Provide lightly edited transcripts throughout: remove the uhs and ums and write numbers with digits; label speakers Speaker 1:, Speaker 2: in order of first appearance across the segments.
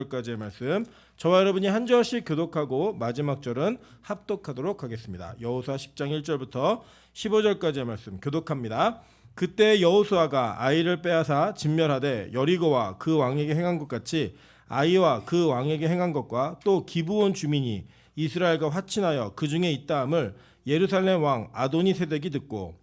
Speaker 1: 까지의 말씀, 저와 여러분이 한 절씩 교독하고 마지막 절은 합독하도록 하겠습니다. 여호수아 10장 1절부터 15절까지의 말씀 교독합니다. 그때 여호수아가 아이를 빼앗아 진멸하되 여리고와 그 왕에게 행한 것 같이 아이와 그 왕에게 행한 것과 또 기브온 주민이 이스라엘과 화친하여 그 중에 있다함을 예루살렘 왕 아도니세덱이 듣고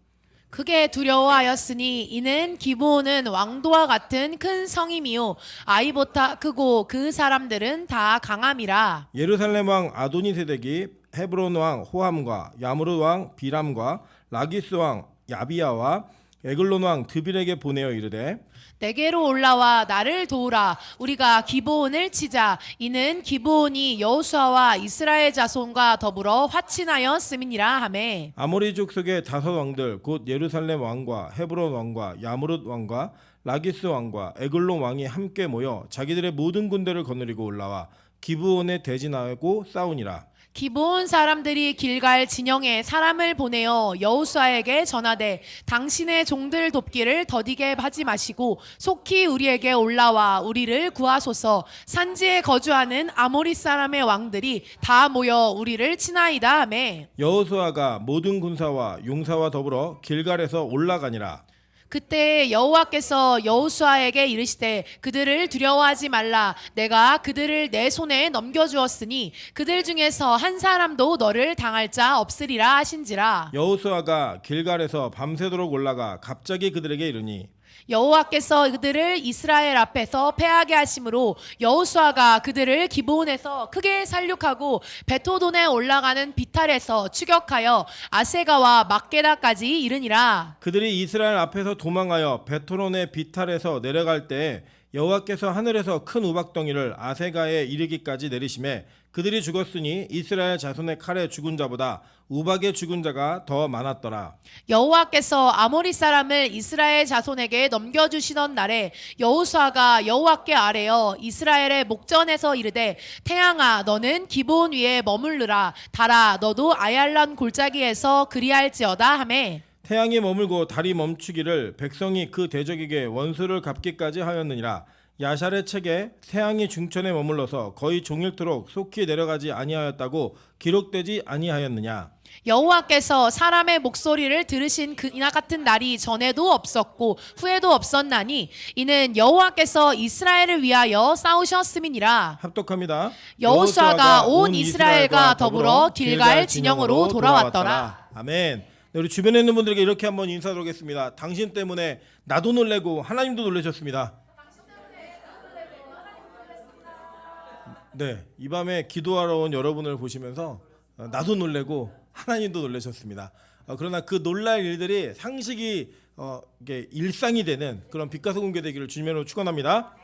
Speaker 2: 크게 두려워하였으니 이는 기브온은 왕도와 같은 큰 성임이요 아이보다 크고 그 사람들은 다 강함이라.
Speaker 1: 예루살렘 왕 아도니세덱이 헤브론 왕 호함과 야무르 왕 비람과 라기스 왕 야비야와 에글론 왕 드빌에게 보내어 이르되
Speaker 2: 내게로 올라와 나를 도우라. 우리가 기브온을 치자. 이는 기브온이 여호수아와 이스라엘 자손과 더불어 화친하였음이니라 하매.
Speaker 1: 아모리 족속의 다섯 왕들 곧 예루살렘 왕과 헤브론 왕과 야무릇 왕과 라기스 왕과 에글론 왕이 함께 모여 자기들의 모든 군대를 거느리고 올라와 기브온에 대진하고 싸우니라.
Speaker 2: 기브온 사람들이 길갈 진영에 사람을 보내어 여호수아에게 전하되 당신의 종들 돕기를 더디게 하지 마시고 속히 우리에게 올라와 우리를 구하소서. 산지에 거주하는 아모리 사람의 왕들이 다 모여 우리를 치나이다 하매.
Speaker 1: 여호수아가 모든 군사와 용사와 더불어 길갈에서 올라가니라.
Speaker 2: 그때 여호와께서 여호수아에게 이르시되 그들을 두려워하지 말라. 내가 그들을 내 손에 넘겨주었으니 그들 중에서 한 사람도 너를 당할 자 없으리라 하신지라.
Speaker 1: 여호수아가 길갈에서 밤새도록 올라가 갑자기 그들에게 이르니
Speaker 2: 여호와께서 그들을 이스라엘 앞에서 패하게 하심으로 여호수아가 그들을 기브온에서 크게 살육하고 베토돈에 올라가는 비탈에서 추격하여 아세가와 막게다까지 이르니라.
Speaker 1: 그들이 이스라엘 앞에서 도망하여 베토론의 비탈에서 내려갈 때 여호와께서 하늘에서 큰 우박덩이를 아세가에 이르기까지 내리심에 그들이 죽었으니 이스라엘 자손의 칼에 죽은 자보다 우박에 죽은 자가 더 많았더라.
Speaker 2: 여호와께서 아모리 사람을 이스라엘 자손에게 넘겨주시던 날에 여호수아가 여호와께 아뢰어 이스라엘의 목전에서 이르되 태양아 너는 기브온 위에 머물르라. 달아 너도 아얄란 골짜기에서 그리할지어다 하매.
Speaker 1: 태양이 머물고 달이 멈추기를 백성이 그 대적에게 원수를 갚기까지 하였느니라. 야샬의 책에 태양이 중천에 머물러서 거의 종일토록 속히 내려가지 아니하였다고 기록되지 아니하였느냐.
Speaker 2: 여호와께서 사람의 목소리를 들으신 그이나 같은 날이 전에도 없었고 후에도 없었나니 이는 여호와께서 이스라엘을 위하여 싸우셨음이니라.
Speaker 1: 합독합니다.
Speaker 2: 여호수아가 온 이스라엘과 더불어 길갈 진영으로 돌아왔더라.
Speaker 1: 아멘. 네, 우리 주변에 있는 분들에게 이렇게 한번 인사드리겠습니다. 당신 때문에 나도 놀래고 하나님도 놀라셨습니다. 네, 이 밤에 기도하러 온 여러분을 보시면서 나도 놀래고 하나님도 놀라셨습니다. 그러나 그 놀랄 일들이 상식이 이게 일상이 되는 그런 빛과 소금게 되기를 주님으로 축원합니다.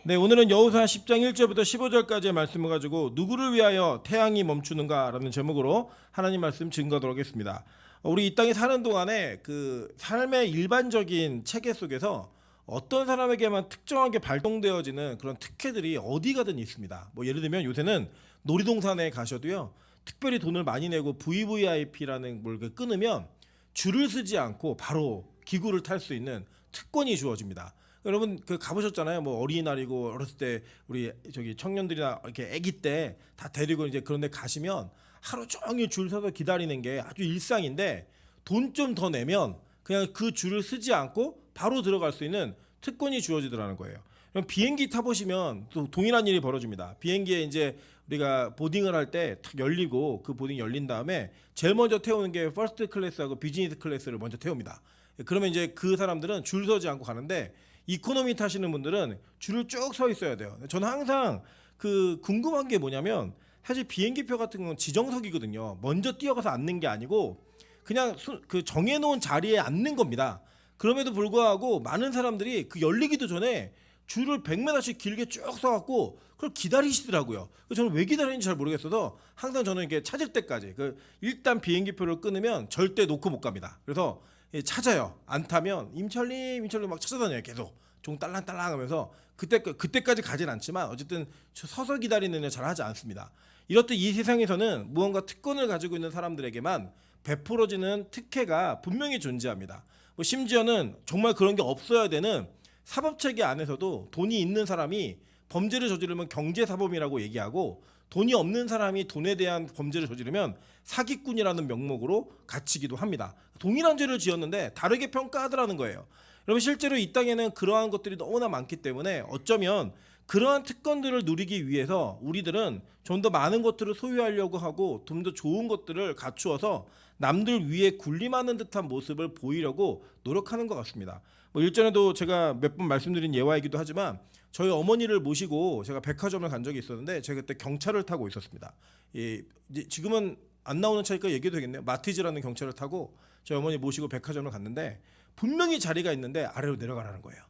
Speaker 1: 네, 오늘은 여호수아 10장 1절부터 15절까지의 말씀을 가지고 누구를 위하여 태양이 멈추는가라는 제목으로 하나님 말씀 증거하도록 하겠습니다. 우리 이 땅에 사는 동안에 그 삶의 일반적인 체계 속에서 어떤 사람에게만 특정하게 발동되어지는 그런 특혜들이 어디 가든 있습니다. 뭐 예를 들면 요새는 놀이동산에 가셔도요, 특별히 돈을 많이 내고 VVIP라는 걸 끊으면 줄을 쓰지 않고 바로 기구를 탈 수 있는 특권이 주어집니다. 여러분 그 가보셨잖아요. 뭐 어린이날이고 어렸을 때 우리 저기 청년들이나 이렇게 아기 때 다 데리고 이제 그런데 가시면 하루 종일 줄 서서 기다리는 게 아주 일상인데 돈 좀 더 내면 그냥 그 줄을 쓰지 않고 바로 들어갈 수 있는 특권이 주어지더라는 거예요. 그럼 비행기 타보시면 또 동일한 일이 벌어집니다. 비행기에 이제 우리가 보딩을 할 때 탁 열리고 그 보딩이 열린 다음에 제일 먼저 태우는 게 퍼스트 클래스하고 비즈니스 클래스를 먼저 태웁니다. 그러면 이제 그 사람들은 줄 서지 않고 가는데 이코노미 타시는 분들은 줄을 쭉 서 있어야 돼요. 저는 항상 그 궁금한 게 뭐냐면 사실 비행기표 같은 건 지정석이거든요. 먼저 뛰어가서 앉는 게 아니고 그냥 그 정해놓은 자리에 앉는 겁니다. 그럼에도 불구하고 많은 사람들이 그 열리기도 전에 줄을 100m씩 길게 쭉 서갖고 그걸 기다리시더라고요. 저는 왜 기다리는지 잘 모르겠어서 항상 저는 이렇게 찾을 때까지 일단 비행기표를 끊으면 절대 놓고 못 갑니다. 그래서 찾아요. 안 타면 임철님 막 찾아다녀요. 계속 종 딸랑딸랑 하면서 그때까지 가진 않지만 어쨌든 서서 기다리는 일 잘 하지 않습니다. 이렇듯 이 세상에서는 무언가 특권을 가지고 있는 사람들에게만 베풀어지는 특혜가 분명히 존재합니다. 심지어는 정말 그런 게 없어야 되는 사법체계 안에서도 돈이 있는 사람이 범죄를 저지르면 경제사범이라고 얘기하고 돈이 없는 사람이 돈에 대한 범죄를 저지르면 사기꾼이라는 명목으로 갇히기도 합니다. 동일한 죄를 지었는데 다르게 평가하더라는 거예요. 여러분 실제로 이 땅에는 그러한 것들이 너무나 많기 때문에 어쩌면 그러한 특권들을 누리기 위해서 우리들은 좀 더 많은 것들을 소유하려고 하고 좀 더 좋은 것들을 갖추어서 남들 위에 군림하는 듯한 모습을 보이려고 노력하는 것 같습니다. 뭐 일전에도 제가 몇 번 말씀드린 예화이기도 하지만 저희 어머니를 모시고 제가 백화점을 간 적이 있었는데 제가 그때 경차를 타고 있었습니다. 이제 지금은 안 나오는 차니까 얘기도 되겠네요. 마티즈라는 경차를 타고 저희 어머니 모시고 백화점을 갔는데 분명히 자리가 있는데 아래로 내려가라는 거예요.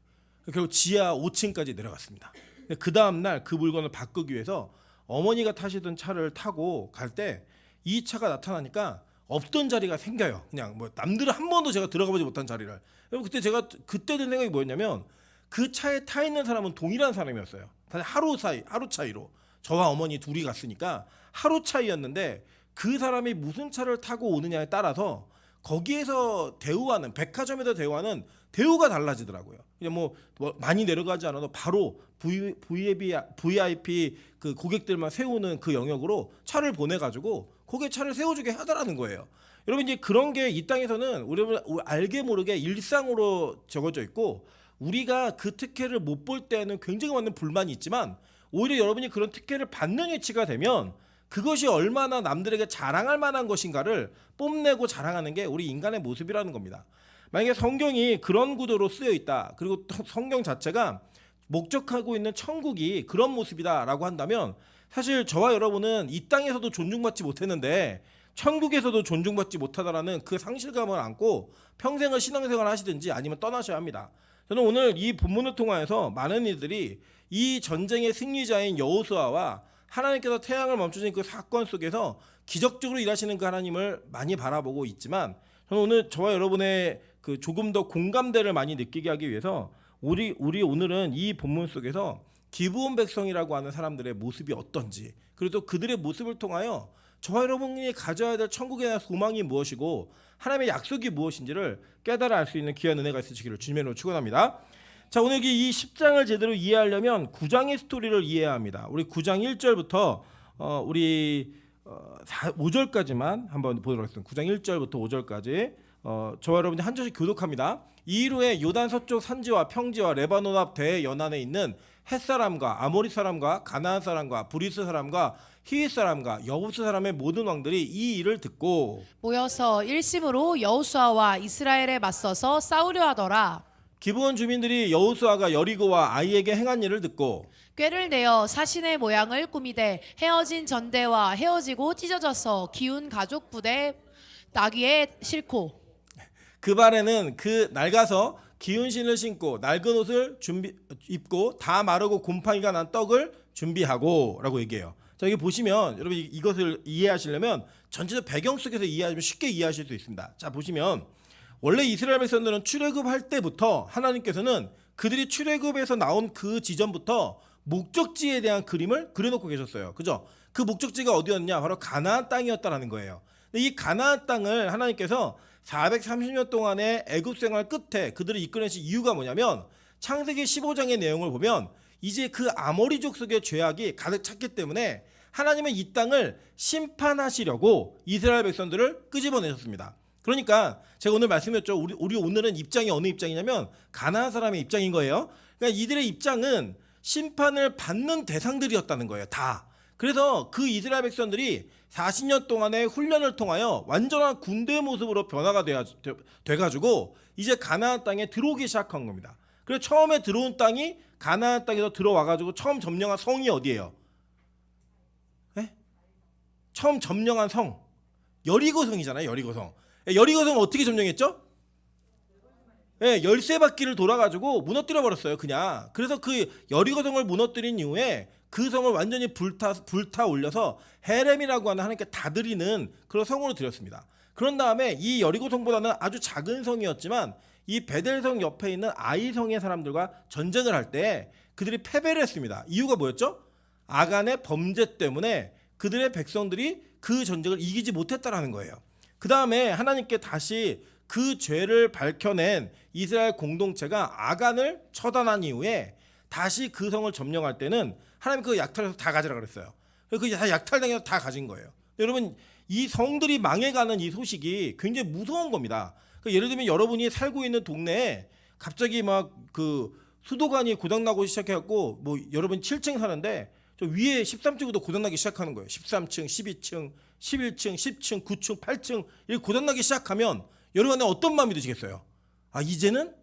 Speaker 1: 결국 지하 5층까지 내려갔습니다. 그 다음날 그 물건을 바꾸기 위해서 어머니가 타시던 차를 타고 갈 때 이 차가 나타나니까 없던 자리가 생겨요. 그냥 뭐 남들은 한 번도 제가 들어가보지 못한 자리를. 그리고 그때 든 생각이 뭐였냐면 그 차에 타 있는 사람은 동일한 사람이었어요. 사실 하루 차이로 저와 어머니 둘이 갔으니까 하루 차이였는데 그 사람이 무슨 차를 타고 오느냐에 따라서 거기에서 대우하는 백화점에서 대우하는 대우가 달라지더라고요. 그냥 뭐 많이 내려가지 않아도 바로 VIP 그 고객들만 세우는 그 영역으로 차를 보내가지고 거기에 차를 세워주게 하더라는 거예요. 여러분 이제 그런 게 이 땅에서는 우리 알게 모르게 일상으로 적어져 있고 우리가 그 특혜를 못 볼 때는 굉장히 많은 불만이 있지만 오히려 여러분이 그런 특혜를 받는 위치가 되면 그것이 얼마나 남들에게 자랑할 만한 것인가를 뽐내고 자랑하는 게 우리 인간의 모습이라는 겁니다. 만약에 성경이 그런 구도로 쓰여 있다. 그리고 성경 자체가 목적하고 있는 천국이 그런 모습이다라고 한다면 사실 저와 여러분은 이 땅에서도 존중받지 못했는데 천국에서도 존중받지 못하다라는 그 상실감을 안고 평생을 신앙생활 하시든지 아니면 떠나셔야 합니다. 저는 오늘 이 본문을 통하여서 많은 이들이 이 전쟁의 승리자인 여호수아와 하나님께서 태양을 멈추신 그 사건 속에서 기적적으로 일하시는 그 하나님을 많이 바라보고 있지만 저는 오늘 저와 여러분의 그 조금 더 공감대를 많이 느끼게 하기 위해서 우리 오늘은 이 본문 속에서 기브온 백성이라고 하는 사람들의 모습이 어떤지 그리고 또 그들의 모습을 통하여 저와 여러분이 가져야 될 천국에 대한 소망이 무엇이고 하나님의 약속이 무엇인지를 깨달아 알 수 있는 귀한 은혜가 있으시기를 주님의 이름으로 축원합니다. 자, 오늘 이 10장을 제대로 이해하려면 9장의 스토리를 이해해야 합니다. 우리 9장 1절부터 5절까지만 한번 보도록 하겠습니다. 9장 1절부터 5절까지 저와 여러분이 한 절씩 교독합니다. 이후에 요단 서쪽 산지와 평지와 레바논 앞 대연안에 있는 헷사람과 아모리 사람과 가나안 사람과 브리스 사람과 히윗 사람과 여부스 사람의 모든 왕들이 이 일을 듣고
Speaker 2: 모여서 일심으로 여호수아와 이스라엘에 맞서서 싸우려 하더라.
Speaker 1: 기브온 주민들이 여호수아가 여리고와 아이에게 행한 일을 듣고
Speaker 2: 꾀를 내어 사신의 모양을 꾸미되 헤어진 전대와 헤어지고 찢어져서 기운 가족 부대 나귀에 싣고
Speaker 1: 그 발에는 그 낡아서 기운 신을 신고 낡은 옷을 입고 다 마르고 곰팡이가 난 떡을 준비하고라고 얘기해요. 자, 여기 보시면 여러분 이것을 이해하시려면 전체적 배경 속에서 이해하시면 쉽게 이해하실 수 있습니다. 자, 보시면 원래 이스라엘 백성들은 출애굽할 때부터 하나님께서는 그들이 출애굽에서 나온 그 지점부터 목적지에 대한 그림을 그려놓고 계셨어요. 그죠? 그 목적지가 어디였냐? 바로 가나안 땅이었다라는 거예요. 근데 이 가나안 땅을 하나님께서 430년 동안의 애굽 생활 끝에 그들을 이끌어내신 이유가 뭐냐면 창세기 15장의 내용을 보면 이제 그 아모리족 속의 죄악이 가득 찼기 때문에 하나님은 이 땅을 심판하시려고 이스라엘 백성들을 끄집어내셨습니다. 그러니까 제가 오늘 말씀드렸죠. 우리 오늘은 입장이 어느 입장이냐면 가나안 사람의 입장인 거예요. 그러니까 이들의 입장은 심판을 받는 대상들이었다는 거예요. 다. 그래서 그 이스라엘 백성들이 40년 동안의 훈련을 통하여 완전한 군대의 모습으로 변화가 돼가지고 이제 가나안 땅에 들어오기 시작한 겁니다. 그래서 처음에 들어온 땅이 가나안 땅에서 들어와가지고 처음 점령한 성이 어디예요? 네? 처음 점령한 성 여리고성이잖아요. 여리고성. 여리고성 어떻게 점령했죠? 네, 13바퀴를 돌아가지고 무너뜨려 버렸어요. 그냥. 그래서 그 여리고성을 무너뜨린 이후에 그 성을 완전히 불타 올려서 헤렘이라고 하는 하나님께 다드리는 그런 성으로 드렸습니다. 그런 다음에 이 여리고성보다는 아주 작은 성이었지만 이 베델성 옆에 있는 아이성의 사람들과 전쟁을 할 때 그들이 패배를 했습니다. 이유가 뭐였죠? 아간의 범죄 때문에 그들의 백성들이 그 전쟁을 이기지 못했다라는 거예요. 그 다음에 하나님께 다시 그 죄를 밝혀낸 이스라엘 공동체가 아간을 처단한 이후에 다시 그 성을 점령할 때는 하나님 그 약탈해서 다 가지라 그랬어요. 그 다 약탈당해서 다 가진 거예요. 여러분 이 성들이 망해가는 이 소식이 굉장히 무서운 겁니다. 예를 들면 여러분이 살고 있는 동네에 갑자기 막 그 수도관이 고장나고 시작해갖고 뭐 여러분 7층 사는데 저 위에 13층부터 고장나기 시작하는 거예요. 13층, 12층, 11층, 10층, 9층, 8층 이렇게 고장나기 시작하면 여러분은 어떤 마음이 드시겠어요? 아 이제는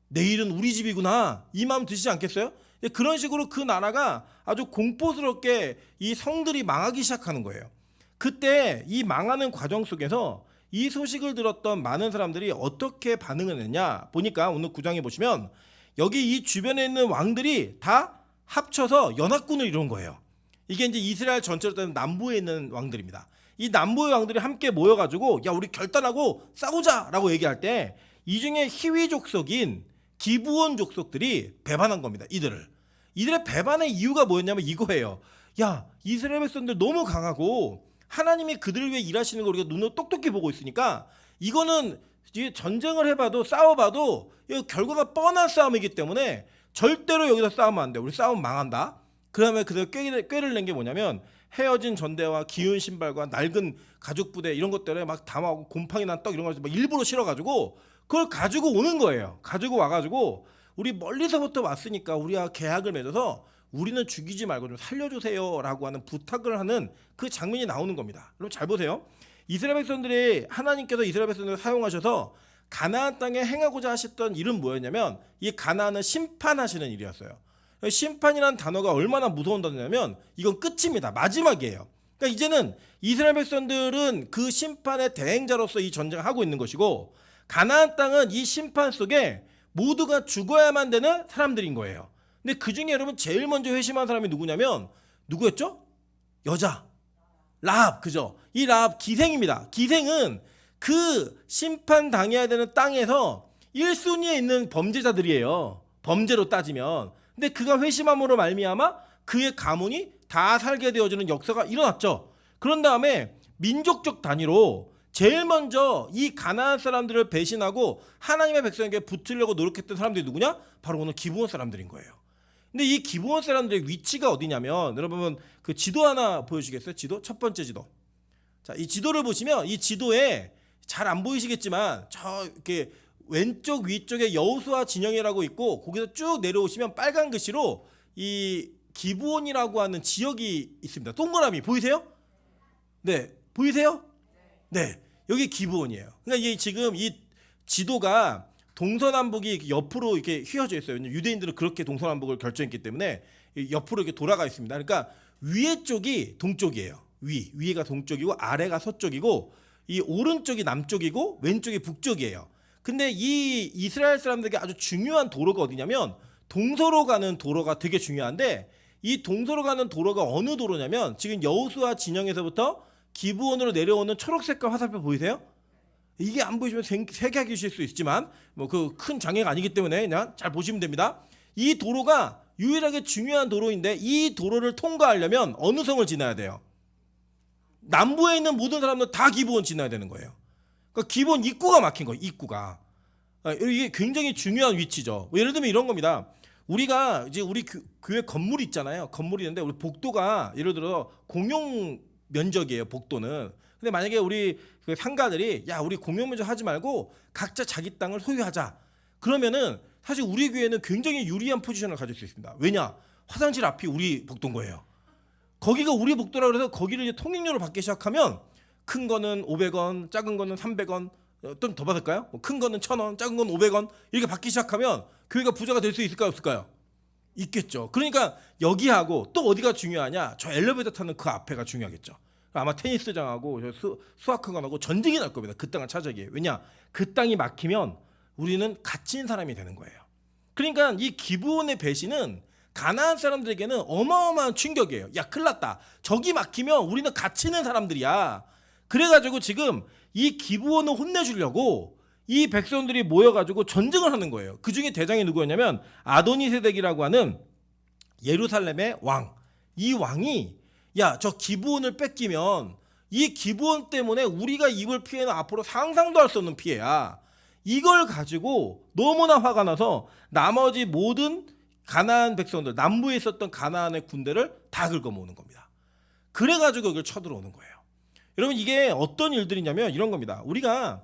Speaker 1: 내일은 우리 집이구나 이 마음 드시지 않겠어요? 그런 식으로 그 나라가 아주 공포스럽게 이 성들이 망하기 시작하는 거예요. 그때 이 망하는 과정 속에서 이 소식을 들었던 많은 사람들이 어떻게 반응을 했냐 보니까 오늘 9장에 보시면 여기 이 주변에 있는 왕들이 다 합쳐서 연합군을 이룬 거예요. 이게 이제 이스라엘 전체로 따지면 남부에 있는 왕들입니다. 이 남부의 왕들이 함께 모여가지고 야 우리 결단하고 싸우자라고 얘기할 때 이 중에 히위 족속인 기브온 족속들이 배반한 겁니다. 이들의 배반의 이유가 뭐였냐면 이거예요. 야 이스라엘 백성들 너무 강하고 하나님이 그들을 위해 일하시는 걸 우리가 눈으로 똑똑히 보고 있으니까 이거는 전쟁을 해봐도 싸워봐도 이거 결과가 뻔한 싸움이기 때문에 절대로 여기서 싸우면 안 돼. 우리 싸우면 망한다. 그다음에 그들 꾀를 낸 게 뭐냐면 헤어진 전대와 기운 신발과 낡은 가죽 부대 이런 것들에 막 담아오고 곰팡이 난 떡 이런 걸 막 일부러 실어가지고 그걸 가지고 오는 거예요. 가지고 와가지고 우리 멀리서부터 왔으니까 우리가 계약을 맺어서 우리는 죽이지 말고 좀 살려주세요라고 하는 부탁을 하는 그 장면이 나오는 겁니다. 여러분 잘 보세요. 이스라엘 백성들이 하나님께서 이스라엘 백성들을 사용하셔서 가나안 땅에 행하고자 하셨던 일은 뭐였냐면 이 가나안은 심판하시는 일이었어요. 심판이라는 단어가 얼마나 무서운 단어냐면 이건 끝입니다. 마지막이에요. 그러니까 이제는 이스라엘 백성들은 그 심판의 대행자로서 이 전쟁을 하고 있는 것이고 가나안 땅은 이 심판 속에 모두가 죽어야만 되는 사람들인 거예요. 근데 그 중에 여러분 제일 먼저 회심한 사람이 누구냐면 누구였죠? 여자 라합. 그죠? 이 라합 기생입니다. 기생은 그 심판 당해야 되는 땅에서 1순위에 있는 범죄자들이에요. 범죄로 따지면. 근데 그가 회심함으로 말미암아 그의 가문이 다 살게 되어지는 역사가 일어났죠. 그런 다음에 민족적 단위로 제일 먼저 이 가나안 사람들을 배신하고 하나님의 백성에게 붙으려고 노력했던 사람들이 누구냐? 바로 오늘 기브온 사람들인 거예요. 근데 이 기브온 사람들의 위치가 어디냐면 여러분 그 지도 하나 보여주시겠어요? 지도? 첫 번째 지도. 자, 이 지도를 보시면 이 지도에 잘 안 보이시겠지만 저 이렇게 왼쪽 위쪽에 여호수아 진영이라고 있고 거기서 쭉 내려오시면 빨간 글씨로 이 기브온이라고 하는 지역이 있습니다. 동그라미 보이세요? 네, 보이세요? 네, 여기 기브온이에요. 그러니까 이게 지금 이 지도가 동서남북이 옆으로 이렇게 휘어져 있어요. 유대인들은 그렇게 동서남북을 결정했기 때문에 옆으로 이렇게 돌아가 있습니다. 그러니까 위에 쪽이 동쪽이에요. 위가 동쪽이고 아래가 서쪽이고 이 오른쪽이 남쪽이고 왼쪽이 북쪽이에요. 근데 이 이스라엘 사람들에게 아주 중요한 도로가 어디냐면 동서로 가는 도로가 되게 중요한데 이 동서로 가는 도로가 어느 도로냐면 지금 여호수아 진영에서부터 기브온으로 내려오는 초록색깔 화살표 보이세요? 이게 안 보이시면 세개하기실 수 있지만 뭐 그 큰 장애가 아니기 때문에 그냥 잘 보시면 됩니다. 이 도로가 유일하게 중요한 도로인데 이 도로를 통과하려면 어느 성을 지나야 돼요? 남부에 있는 모든 사람들 다 기브온 지나야 되는 거예요. 그러니까 기브온 입구가 막힌 거예요. 입구가. 이게 굉장히 중요한 위치죠. 예를 들면 이런 겁니다. 우리가 이제 우리 교회 건물이 있잖아요. 건물이 있는데 우리 복도가 예를 들어 공용 면적이에요. 복도는. 근데 만약에 우리 그 상가들이 야 우리 공용 면적 하지 말고 각자 자기 땅을 소유하자. 그러면은 사실 우리 교회는 굉장히 유리한 포지션을 가질 수 있습니다. 왜냐? 화장실 앞이 우리 복도인 거예요. 거기가 우리 복도라 그래서 거기를 이제 통행료를 받기 시작하면 큰 거는 500원, 작은 거는 300원, 좀 더 받을까요? 큰 거는 1,000원, 작은 건 500원 이렇게 받기 시작하면 교회가 부자가 될 수 있을까요? 없을까요? 있겠죠. 그러니까 여기하고 또 어디가 중요하냐? 저 엘리베이터 타는 그 앞에가 중요하겠죠. 아마 테니스장하고 수학학원하고 전쟁이 날 겁니다. 그 땅을 차지하기 위해. 왜냐? 그 땅이 막히면 우리는 갇힌 사람이 되는 거예요. 그러니까 이 기브온의 배신은 가나안 사람들에게는 어마어마한 충격이에요. 야 큰일 났다. 저기 막히면 우리는 갇히는 사람들이야. 그래가지고 지금 이 기브온을 혼내주려고 이 백성들이 모여가지고 전쟁을 하는 거예요. 그 중에 대장이 누구였냐면 아도니세덱이라고 하는 예루살렘의 왕. 이 왕이 야 저 기브온을 뺏기면 이 기브온 때문에 우리가 입을 피해는 앞으로 상상도 할 수 없는 피해야. 이걸 가지고 너무나 화가 나서 나머지 모든 가나안 백성들, 남부에 있었던 가나안의 군대를 다 긁어모으는 겁니다. 그래가지고 여기를 쳐들어오는 거예요. 여러분, 이게 어떤 일들이냐면 이런 겁니다. 우리가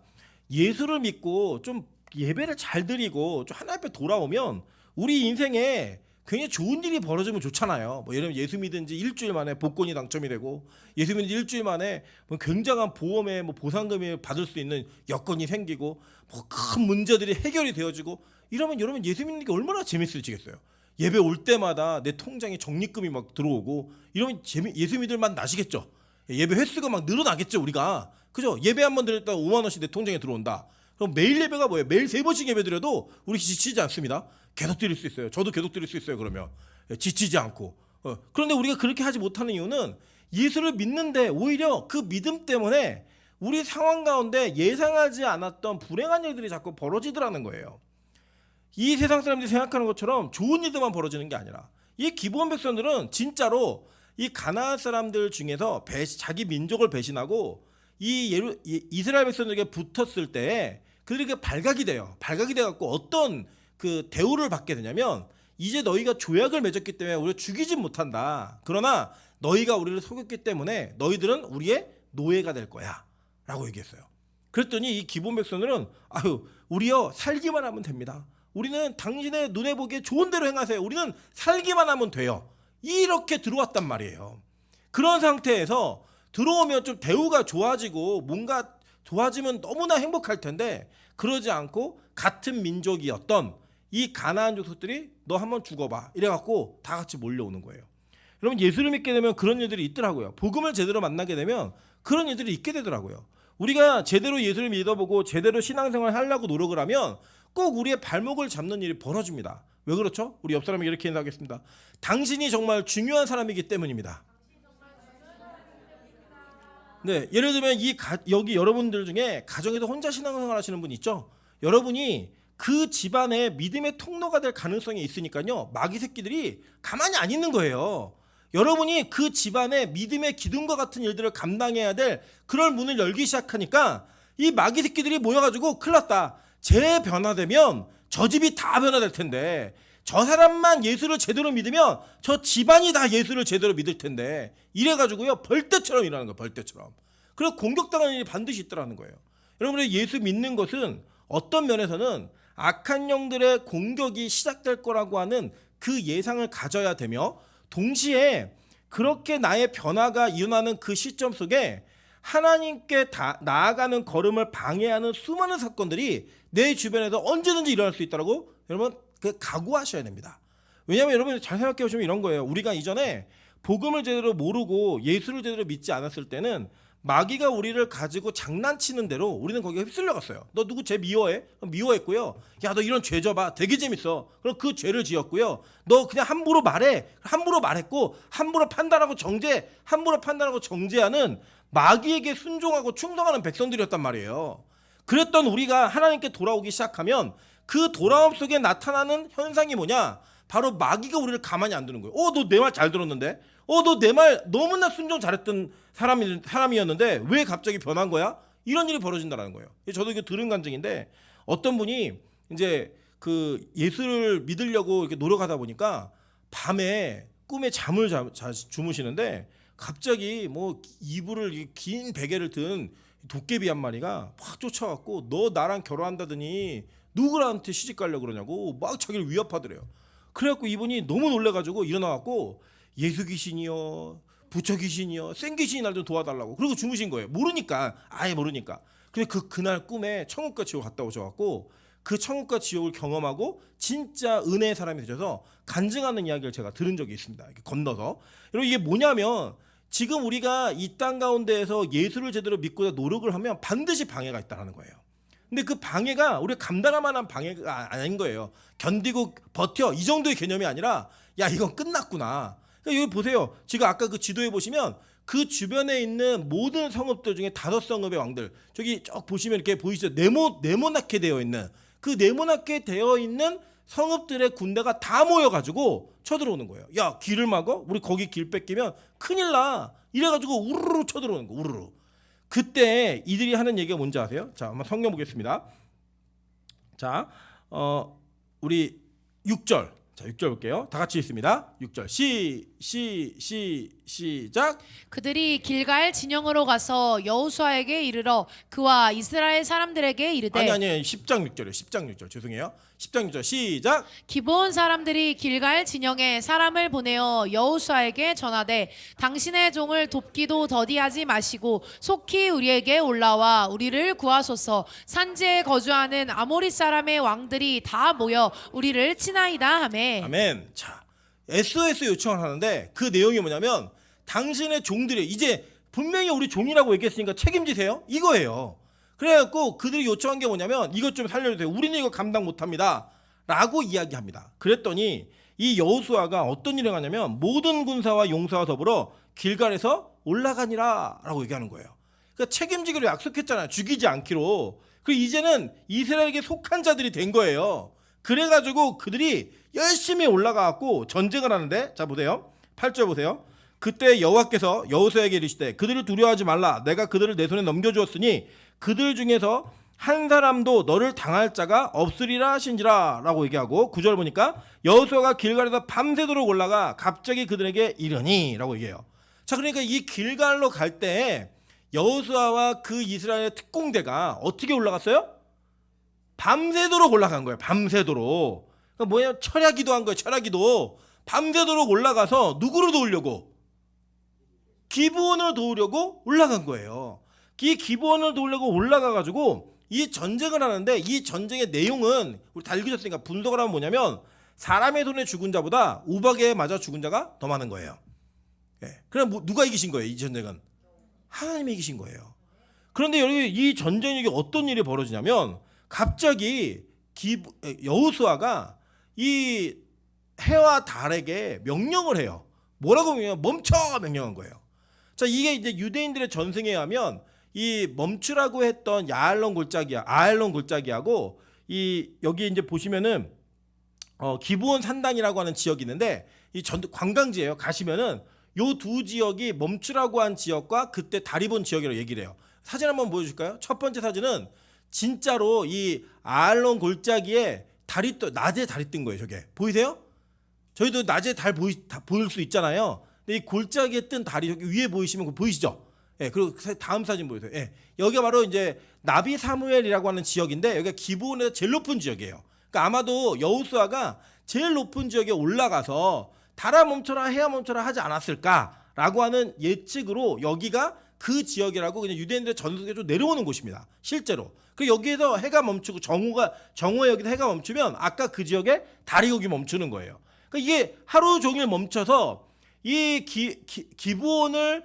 Speaker 1: 예수를 믿고 좀 예배를 잘 드리고 좀 하나님 앞에 돌아오면 우리 인생에 굉장히 좋은 일이 벌어지면 좋잖아요. 뭐 예를 들면 예수 믿은 지 일주일 만에 복권이 당첨이 되고, 예수 믿은 지 일주일 만에 뭐 굉장한 보험에 뭐 보상금을 받을 수 있는 여건이 생기고, 뭐 큰 문제들이 해결이 되어지고, 이러면 여러분 예수 믿는 게 얼마나 재밌으시겠어요. 예배 올 때마다 내 통장에 적립금이 막 들어오고, 이러면 예수 믿을 맛 나시겠죠. 예배 횟수가 막 늘어나겠죠, 우리가. 그죠? 예배 한 번 드렸다 5만 원씩 내 통장에 들어온다. 그럼 매일 예배가 뭐예요? 매일 3번씩 예배 드려도 우리 지치지 않습니다. 계속 드릴 수 있어요. 저도 계속 드릴 수 있어요. 그러면 지치지 않고. 그런데 우리가 그렇게 하지 못하는 이유는 예수를 믿는데 오히려 그 믿음 때문에 우리 상황 가운데 예상하지 않았던 불행한 일들이 자꾸 벌어지더라는 거예요. 이 세상 사람들이 생각하는 것처럼 좋은 일들만 벌어지는 게 아니라, 이 기브온 백성들은 진짜로 이 가나안 사람들 중에서 자기 민족을 배신하고 이스라엘 백성들에게 붙었을 때 그들에게 발각이 돼요. 발각이 돼갖고 어떤 그 대우를 받게 되냐면, 이제 너희가 조약을 맺었기 때문에 우리를 죽이진 못한다. 그러나 너희가 우리를 속였기 때문에 너희들은 우리의 노예가 될 거야 라고 얘기했어요. 그랬더니 이 기브온 백성들은 아유, 우리요 살기만 하면 됩니다. 우리는 당신의 눈에 보기에 좋은 대로 행하세요. 우리는 살기만 하면 돼요. 이렇게 들어왔단 말이에요. 그런 상태에서 들어오면 좀 대우가 좋아지고 뭔가 좋아지면 너무나 행복할 텐데, 그러지 않고 같은 민족이었던 이 가나안 족속들이 너 한번 죽어봐 이래갖고 다 같이 몰려오는 거예요. 여러분, 예수를 믿게 되면 그런 일들이 있더라고요. 복음을 제대로 만나게 되면 그런 일들이 있게 되더라고요. 우리가 제대로 예수를 믿어보고 제대로 신앙생활을 하려고 노력을 하면 꼭 우리의 발목을 잡는 일이 벌어집니다. 왜 그렇죠? 우리 옆 사람에게 이렇게 인사하겠습니다. 당신이 정말 중요한 사람이기 때문입니다. 네, 예를 들면 여기 여러분들 중에 가정에서 혼자 신앙생활 하시는 분 있죠? 여러분이 그 집안의 믿음의 통로가 될 가능성이 있으니까요, 마귀 새끼들이 가만히 안 있는 거예요. 여러분이 그 집안의 믿음의 기둥과 같은 일들을 감당해야 될 그런 문을 열기 시작하니까 이 마귀 새끼들이 모여가지고 큰일 났다, 쟤 변화되면 저 집이 다 변화될 텐데, 저 사람만 예수를 제대로 믿으면 저 집안이 다 예수를 제대로 믿을 텐데, 이래가지고요 벌떼처럼 일하는 거예요. 벌떼처럼. 그래서 공격당하는 일이 반드시 있더라는 거예요. 여러분의 예수 믿는 것은 어떤 면에서는 악한 영들의 공격이 시작될 거라고 하는 그 예상을 가져야 되며, 동시에 그렇게 나의 변화가 일어나는 그 시점 속에 하나님께 나아가는 걸음을 방해하는 수많은 사건들이 내 주변에서 언제든지 일어날 수 있다고 여러분 각오하셔야 됩니다. 왜냐하면 여러분 잘 생각해 보시면 이런 거예요. 우리가 이전에 복음을 제대로 모르고 예수를 제대로 믿지 않았을 때는 마귀가 우리를 가지고 장난치는 대로 우리는 거기에 휩쓸려 갔어요. 너 누구 쟤 미워해? 미워했고요. 야, 너 이런 죄 져봐. 되게 재밌어. 그럼 그 죄를 지었고요. 너 그냥 함부로 말해. 함부로 말했고 함부로 판단하고 정죄하는 마귀에게 순종하고 충성하는 백성들이었단 말이에요. 그랬던 우리가 하나님께 돌아오기 시작하면 그 돌아옴 속에 나타나는 현상이 뭐냐? 바로 마귀가 우리를 가만히 안 두는 거예요. 너 내 말 잘 들었는데? 너 내 말 너무나 순종 잘했던 사람이었는데 왜 갑자기 변한 거야? 이런 일이 벌어진다는 거예요. 저도 이거 들은 간증인데, 어떤 분이 이제 그 예수를 믿으려고 이렇게 노력하다 보니까 밤에 꿈에 잠을 주무시는데 갑자기 뭐 이불을 긴 베개를 든 도깨비 한 마리가 확 쫓아왔고, 너 나랑 결혼한다더니 누구한테 시집 가려고 그러냐고 막 자기를 위협하더래요. 그래갖고 이분이 너무 놀래가지고 일어나갖고 예수 귀신이요, 부처 귀신이요, 센 귀신이 날 좀 도와달라고 그러고 주무신 거예요. 아예 모르니까. 근데 그날 꿈에 천국과 지옥 갔다 오셔갖고 그 천국과 지옥을 경험하고 진짜 은혜의 사람이 되셔서 간증하는 이야기를 제가 들은 적이 있습니다. 이렇게 건너서. 여러분, 이게 뭐냐면 지금 우리가 이 땅 가운데에서 예수를 제대로 믿고자 노력을 하면 반드시 방해가 있다는 거예요. 근데 그 방해가 우리가 감당할 만한 방해가 아닌 거예요. 견디고 버텨 이 정도의 개념이 아니라, 야, 이건 끝났구나. 그러니까 여기 보세요. 지금 아까 그 지도에 보시면 그 주변에 있는 모든 성읍들 중에 5성읍의 왕들, 저기 쭉 보시면 이렇게 보이시죠? 네모나게 되어 있는, 그 네모나게 되어 있는 성읍들의 군대가 다 모여가지고 쳐들어오는 거예요. 야, 길을 막어? 우리 거기 길 뺏기면 큰일 나. 이래가지고 우르르 쳐들어오는 거. 우르르. 그때 이들이 하는 얘기가 뭔지 아세요? 자, 한번 성경 보겠습니다. 자, 우리 6절 자, 6절 볼게요. 다 같이 읽습니다. 6절 시작.
Speaker 2: 그들이 길갈 진영으로 가서 여호수아에게 이르러 그와 이스라엘 사람들에게 이르되
Speaker 1: 아니 10장 6절이에요. 10장 6절 죄송해요. 10장 6절 시작.
Speaker 2: 기브온 사람들이 길갈 진영에 사람을 보내어 여호수아에게 전하되 당신의 종을 돕기도 더디하지 마시고 속히 우리에게 올라와 우리를 구하소서. 산지에 거주하는 아모리 사람의 왕들이 다 모여 우리를 치나이다 하매.
Speaker 1: 아멘. 자, SOS 요청을 하는데 그 내용이 뭐냐면 당신의 종들이 이제 분명히 우리 종이라고 얘기했으니까 책임지세요. 이거예요. 그래갖고 그들이 요청한 게 뭐냐면 이것 좀 살려주세요. 우리는 이거 감당 못합니다. 라고 이야기합니다. 그랬더니 이 여호수아가 어떤 일을 하냐면 모든 군사와 용사와 더불어 길갈에서 올라가니라 라고 얘기하는 거예요. 그러니까 책임지기로 약속했잖아요. 죽이지 않기로. 그리고 이제는 이스라엘에게 속한 자들이 된 거예요. 그래가지고 그들이 열심히 올라가갖고 전쟁을 하는데, 자 보세요. 8절 보세요. 그때 여호와께서 여호수아에게 이르시되 그들을 두려워하지 말라. 내가 그들을 내 손에 넘겨주었으니 그들 중에서 한 사람도 너를 당할 자가 없으리라 하신지라 라고 얘기하고 9절 보니까 여호수아가 길갈에서 밤새도록 올라가 갑자기 그들에게 이르니 라고 얘기해요. 자, 그러니까 이 길갈로 갈 때 여호수아와 그 이스라엘의 특공대가 어떻게 올라갔어요? 밤새도록 올라간 거예요. 밤새도록. 그러니까 뭐냐, 철야기도 한 거예요. 철야기도 밤새도록 올라가서 누구를 도우려고? 기브온을 도우려고 올라간 거예요. 이 기브온을 도우려고 올라가가지고 이 전쟁을 하는데 이 전쟁의 내용은 우리 다 읽으셨으니까 분석을 하면 뭐냐면 사람의 손에 죽은 자보다 우박에 맞아 죽은 자가 더 많은 거예요. 예. 그럼 누가 이기신 거예요? 이 전쟁은 하나님이 이기신 거예요. 그런데 여기 이 전쟁이 어떤 일이 벌어지냐면 갑자기 여호수아가 이 해와 달에게 명령을 해요. 뭐라고 명령해요? 멈춰 명령한 거예요. 자, 이게 이제 유대인들의 전승에 의하면 이 멈추라고 했던 아알론 골짜기하고 이 여기 이제 보시면은 기브온 산당이라고 하는 지역이 있는데 이 관광지예요. 가시면은 요 두 지역이 멈추라고 한 지역과 그때 다리 본 지역이라고 얘기를 해요. 사진 한번 보여줄까요? 첫 번째 사진은 진짜로 이 아알론 골짜기에 낮에 달이 뜬 거예요. 저게 보이세요? 저희도 낮에 달 보일 수 있잖아요. 근데 이 골짜기에 뜬 달이 저기 위에 보이시면 그거 보이시죠? 예, 그리고 다음 사진 보여주세요. 예, 여기가 바로 이제 나비 사무엘이라고 하는 지역인데 여기가 기브온에서 제일 높은 지역이에요. 그러니까 아마도 여호수아가 제일 높은 지역에 올라가서 달아 멈춰라 해야 멈춰라 하지 않았을까라고 하는 예측으로 여기가 그 지역이라고 그냥 유대인들의 전속에 좀 내려오는 곳입니다. 실제로. 그 여기에서 해가 멈추고 정오에 여기서 해가 멈추면 아까 그 지역에 달이 여기 멈추는 거예요. 그러니까 이게 하루 종일 멈춰서 이 기브온을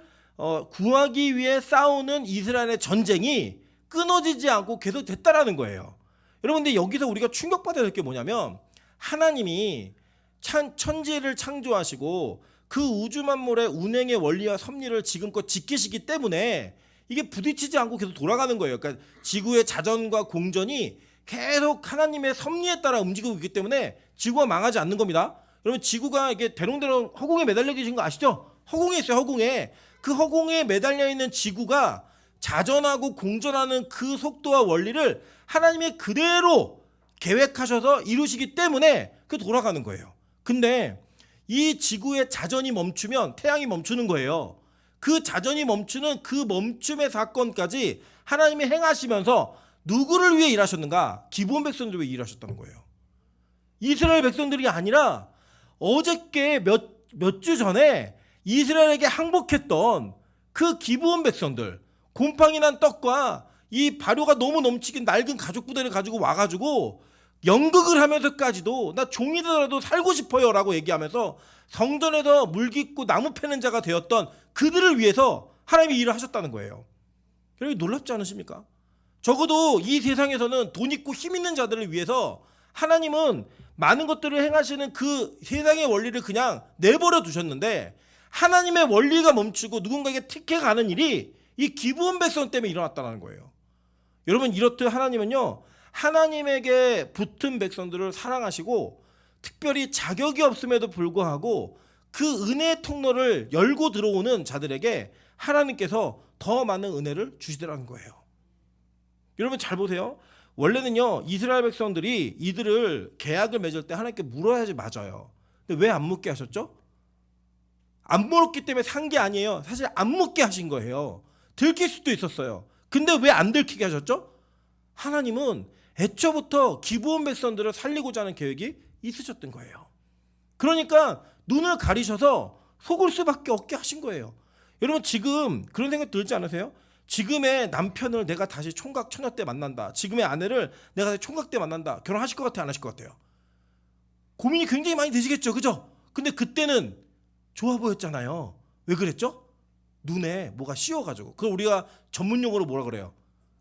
Speaker 1: 구하기 위해 싸우는 이스라엘의 전쟁이 끊어지지 않고 계속 됐다라는 거예요. 여러분, 근데 여기서 우리가 충격받아야 될 게 뭐냐면 하나님이 천지를 창조하시고 그 우주 만물의 운행의 원리와 섭리를 지금껏 지키시기 때문에 이게 부딪히지 않고 계속 돌아가는 거예요. 그러니까 지구의 자전과 공전이 계속 하나님의 섭리에 따라 움직이고 있기 때문에 지구가 망하지 않는 겁니다. 여러분, 지구가 이게 대롱대롱 허공에 매달려 계신 거 아시죠? 허공에 있어요. 허공에. 그 허공에 매달려 있는 지구가 자전하고 공전하는 그 속도와 원리를 하나님이 그대로 계획하셔서 이루시기 때문에 그 돌아가는 거예요. 근데 이 지구의 자전이 멈추면 태양이 멈추는 거예요. 그 자전이 멈추는 그 멈춤의 사건까지 하나님이 행하시면서 누구를 위해 일하셨는가? 기브온 백성들을 위해 일하셨다는 거예요. 이스라엘 백성들이 아니라 어저께 몇 주 전에 이스라엘에게 항복했던 그 기브온 백성들, 곰팡이 난 떡과 이 발효가 너무 넘치긴 낡은 가죽 부대를 가지고 와가지고 연극을 하면서까지도 나 종이더라도 살고 싶어요 라고 얘기하면서 성전에서 물 깃고 나무 패는 자가 되었던 그들을 위해서 하나님이 일을 하셨다는 거예요. 여러분, 놀랍지 않으십니까? 적어도 이 세상에서는 돈 있고 힘 있는 자들을 위해서 하나님은 많은 것들을 행하시는 그 세상의 원리를 그냥 내버려 두셨는데 하나님의 원리가 멈추고 누군가에게 틱해 가는 일이 이 기브온 백성 때문에 일어났다는 거예요. 여러분, 이렇듯 하나님은요, 하나님에게 붙은 백성들을 사랑하시고 특별히 자격이 없음에도 불구하고 그 은혜의 통로를 열고 들어오는 자들에게 하나님께서 더 많은 은혜를 주시더라는 거예요. 여러분, 잘 보세요. 원래는요 이스라엘 백성들이 이들을 계약을 맺을 때 하나님께 물어야지 맞아요. 근데 왜 안 묻게 하셨죠? 안 물었기 때문에 산 게 아니에요. 사실 안 묻게 하신 거예요. 들킬 수도 있었어요. 근데 왜 안 들키게 하셨죠? 하나님은 애초부터 기브온 백성들을 살리고자 하는 계획이 있으셨던 거예요. 그러니까 눈을 가리셔서 속을 수밖에 없게 하신 거예요. 여러분 지금 그런 생각 들지 않으세요? 지금의 남편을 내가 다시 총각 처녀 때 만난다. 지금의 아내를 내가 다시 총각 때 만난다. 결혼하실 것 같아요? 안 하실 것 같아요? 고민이 굉장히 많이 되시겠죠? 그죠? 근데 그때는 좋아 보였잖아요. 왜 그랬죠? 눈에 뭐가 씌워가지고. 그걸 우리가 전문용어로 뭐라 그래요?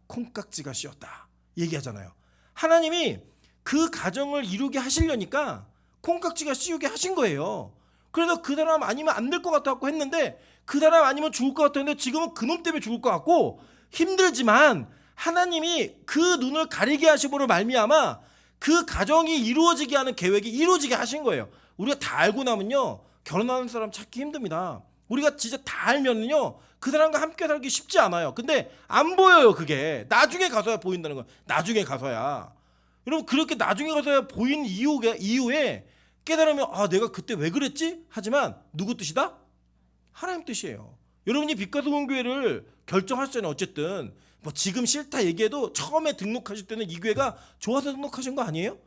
Speaker 1: 콩깍지가 씌었다 얘기하잖아요. 하나님이 그 가정을 이루게 하시려니까 콩깍지가 씌우게 하신 거예요. 그래서 그 사람 아니면 안 될 것 같다고 했는데 그 사람 아니면 죽을 것 같았는데 지금은 그놈 때문에 죽을 것 같고 힘들지만 하나님이 그 눈을 가리게 하심으로 말미암아 그 가정이 이루어지게 하는 계획이 이루어지게 하신 거예요. 우리가 다 알고 나면요 결혼하는 사람 찾기 힘듭니다. 우리가 진짜 다 알면요 그 사람과 함께 살기 쉽지 않아요. 근데 안 보여요. 그게 나중에 가서야 보인다는 거예요. 나중에 가서야. 여러분 그렇게 나중에 가서야 보인 이후에 깨달으면 아 내가 그때 왜 그랬지? 하지만 누구 뜻이다? 하나님 뜻이에요. 여러분이 빛과 소금 교회를 결정하셨잖아요. 어쨌든 뭐 지금 싫다 얘기해도 처음에 등록하실 때는 이 교회가 좋아서 등록하신 거 아니에요?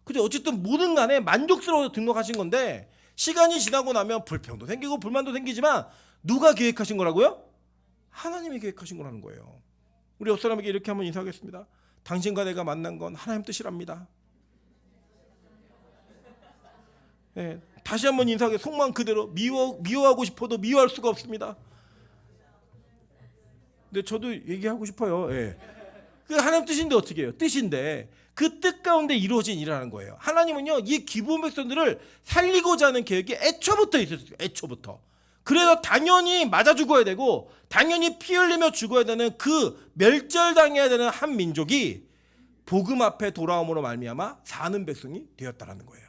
Speaker 1: 그죠? 어쨌든 뭐든 간에 만족스러워서 등록하신 건데 시간이 지나고 나면 불평도 생기고 불만도 생기지만 누가 계획하신 거라고요? 하나님이 계획하신 거라는 거예요. 우리 옆 사람에게 이렇게 한번 인사하겠습니다. 당신과 내가 만난 건 하나님 뜻이랍니다. 네, 다시 한번 인사하게 속마음 그대로 미워하고 싶어도 미워할 수가 없습니다. 근데 저도 얘기하고 싶어요. 예. 그 하나님 뜻인데 어떻게 해요? 뜻인데 그 뜻 가운데 이루어진 일이라는 거예요. 하나님은요 이 기브온 백성들을 살리고자 하는 계획이 애초부터 있었어요. 애초부터. 그래서 당연히 맞아 죽어야 되고 당연히 피 흘리며 죽어야 되는 그 멸절당해야 되는 한 민족이 복음 앞에 돌아옴으로 말미암아 사는 백성이 되었다라는 거예요.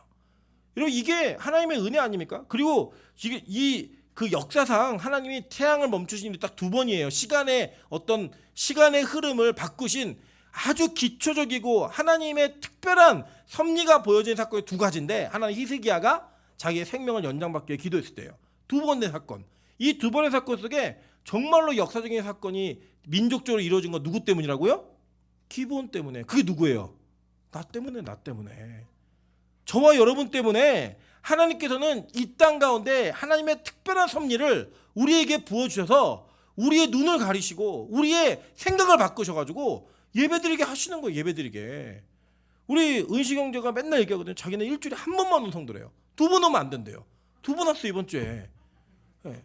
Speaker 1: 여러분 이게 하나님의 은혜 아닙니까? 그리고 이게 그 역사상 하나님이 태양을 멈추신 게 딱 두 번이에요. 시간의 흐름을 바꾸신 아주 기초적이고 하나님의 특별한 섭리가 보여진 사건이 두 가지인데 하나는 히스기야가 자기의 생명을 연장받기 위해 기도했을 때예요. 두 번의 사건. 이 두 번의 사건 속에 정말로 역사적인 사건이 민족적으로 이루어진 건 누구 때문이라고요? 기브온 때문에. 그게 누구예요? 나 때문에. 저와 여러분 때문에 하나님께서는 이 땅 가운데 하나님의 특별한 섭리를 우리에게 부어주셔서 우리의 눈을 가리시고 우리의 생각을 바꾸셔가지고 예배드리게 하시는 거예요. 예배드리게. 우리 은식 형제가 맨날 얘기하거든요. 자기는 일주일에 한 번만 오는 성도래요. 두 번 오면 안 된대요. 두 번 왔어 이번 주에. 네.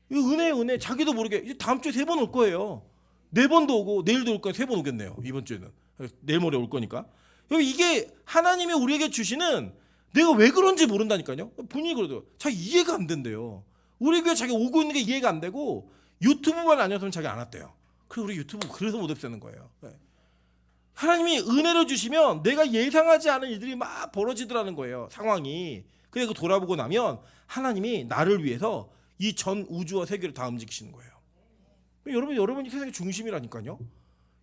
Speaker 1: 이 은혜. 자기도 모르게 이제 다음 주에 세 번 올 거예요. 네 번도 오고 내일도 올 거예요. 세 번 오겠네요. 이번 주에는. 내일 모레 올 거니까. 이게 하나님이 우리에게 주시는 내가 왜 그런지 모른다니까요. 본인이 그래도 자기 이해가 안 된대요. 우리 교회 자기 오고 있는 게 이해가 안 되고 유튜브만 아니었으면 자기 안 왔대요. 그리고 우리 유튜브 그래서 못 없애는 거예요. 네. 하나님이 은혜를 주시면 내가 예상하지 않은 일들이 막 벌어지더라는 거예요. 상황이. 그리고 돌아보고 나면 하나님이 나를 위해서 이 전 우주와 세계를 다 움직이시는 거예요. 여러분이 세상의 중심이라니까요.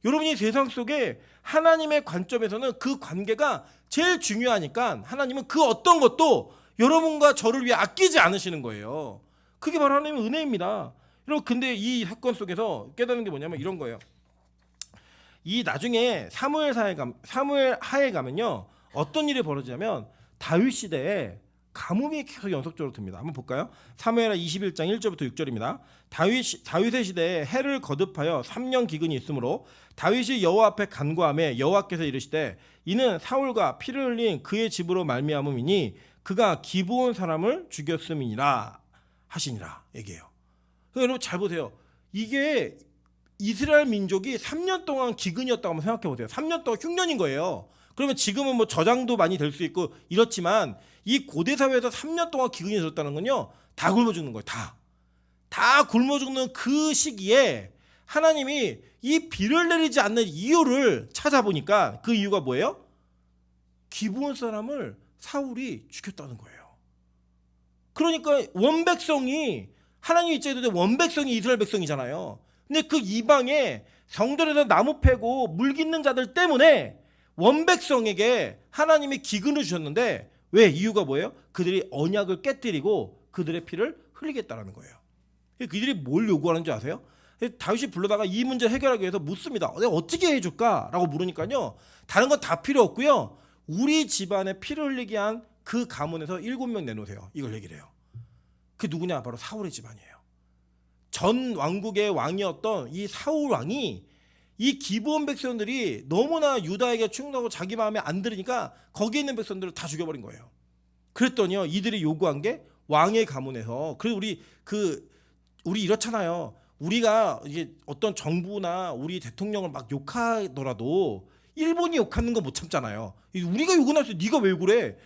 Speaker 1: 여러분이 세상 속에 하나님의 관점에서는 그 관계가 제일 중요하니까 하나님은 그 어떤 것도 여러분과 저를 위해 아끼지 않으시는 거예요. 그게 바로 하나님의 은혜입니다. 여러분 근데 이 사건 속에서 깨닫는 게 뭐냐면 이런 거예요. 이 나중에 사무엘 하에 가면요 어떤 일이 벌어지냐면 다윗 시대에 가뭄이 계속 연속적으로 듭니다. 한번 볼까요? 사무엘하 21장 1절부터 6절입니다. 다윗의 시대에 해를 거듭하여 3년 기근이 있으므로 다윗이 여호와 앞에 간구하며 여호와께서 이르시되 이는 사울과 피를 흘린 그의 집으로 말미암음이니 그가 기브온 사람을 죽였음이니라 하시니라 얘기해요. 여러분 잘 보세요. 이게 이스라엘 민족이 3년 동안 기근이었다고 한번 생각해 보세요. 3년 동안 흉년인 거예요. 그러면 지금은 뭐 저장도 많이 될 수 있고 이렇지만 이 고대 사회에서 3년 동안 기근이 있었다는 건요 다 굶어 죽는 거예요. 다 굶어 죽는 그 시기에 하나님이 이 비를 내리지 않는 이유를 찾아보니까 그 이유가 뭐예요? 기브온 사람을 사울이 죽였다는 거예요. 그러니까 원백성이 하나님 입장에서 원백성이 이스라엘 백성이잖아요. 근데 그 이방에 성전에서 나무 패고 물 깃는 자들 때문에 원백성에게 하나님이 기근을 주셨는데 왜? 이유가 뭐예요? 그들이 언약을 깨뜨리고 그들의 피를 흘리겠다라는 거예요. 그들이 뭘 요구하는지 아세요? 다윗이 불러다가 이 문제 해결하기 위해서 묻습니다. 내가 어떻게 해줄까? 라고 물으니까요, 다른 건 다 필요 없고요, 우리 집안에 피를 흘리게 한 그 가문에서 7명 내놓으세요. 이걸 얘기를 해요. 그 누구냐? 바로 사울의 집안이에요. 전 왕국의 왕이었던 이 사울 왕이 이 기브온 백성들이 너무나 유다에게 충성하고 자기 마음에 안 들으니까 거기에 있는 백성들을 다 죽여버린 거예요. 그랬더니요, 이들이 요구한 게 왕의 가문에서, 그래서 우리 이렇잖아요. 우리가 이게 어떤 정부나 우리 대통령을 막 욕하더라도 일본이 욕하는 거 못 참잖아요. 우리가 욕은 할 수, 네가 왜 그래?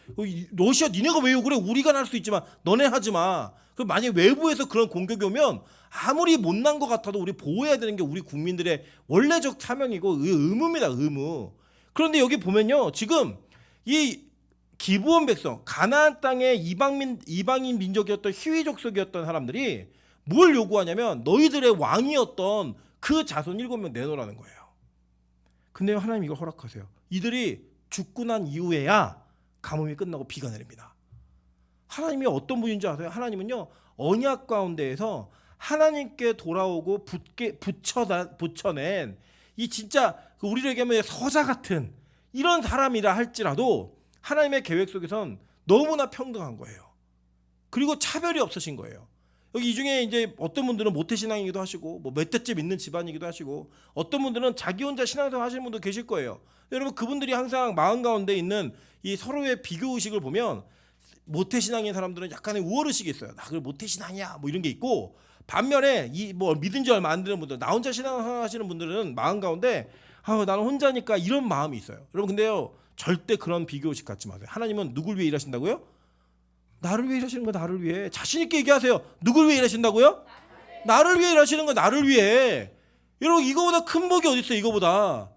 Speaker 1: 러시아 니네가 왜 욕을 해? 우리가 할 수 있지만 너네 하지 마. 그럼 만약에 외부에서 그런 공격이 오면 아무리 못난 것 같아도 우리 보호해야 되는 게 우리 국민들의 원래적 사명이고 의무입니다. 의무. 그런데 여기 보면요, 지금 이 기브온 백성, 가나안 땅의 이방인 민족이었던 희위 족속이었던 사람들이 뭘 요구하냐면 너희들의 왕이었던 그 자손 7명 내놓으라는 거예요. 근데 하나님 이걸 허락하세요. 이들이 죽고 난 이후에야 가뭄이 끝나고 비가 내립니다. 하나님이 어떤 분인지 아세요? 하나님은요, 언약 가운데에서 하나님께 돌아오고 붙여낸 이 진짜 우리에게 하면 서자 같은 이런 사람이라 할지라도 하나님의 계획 속에선 너무나 평등한 거예요. 그리고 차별이 없으신 거예요. 여기 이 중에 이제 어떤 분들은 모태신앙이기도 하시고 뭐 몇 대째 믿는 집안이기도 하시고 어떤 분들은 자기 혼자 신앙생활 하시는 분도 계실 거예요. 여러분, 그분들이 항상 마음 가운데 있는 이 서로의 비교 의식을 보면 모태신앙인 사람들은 약간의 우월 의식이 있어요. 나 그걸 모태신앙이야 뭐 이런 게 있고, 반면에 이 뭐 믿은 지 얼마 안 되는 분들, 나 혼자 신앙하시는 분들은 마음 가운데 나는 혼자니까 이런 마음이 있어요. 여러분, 근데요, 절대 그런 비교 의식 갖지 마세요. 하나님은 누굴 위해 일하신다고요? 나를 위해 일하시는 거. 나를 위해. 자신 있게 얘기하세요. 누굴 위해 일하신다고요? 나를 위해 일하시는 거. 나를 위해. 여러분, 이거보다 큰 복이 어디 있어요? 이거보다.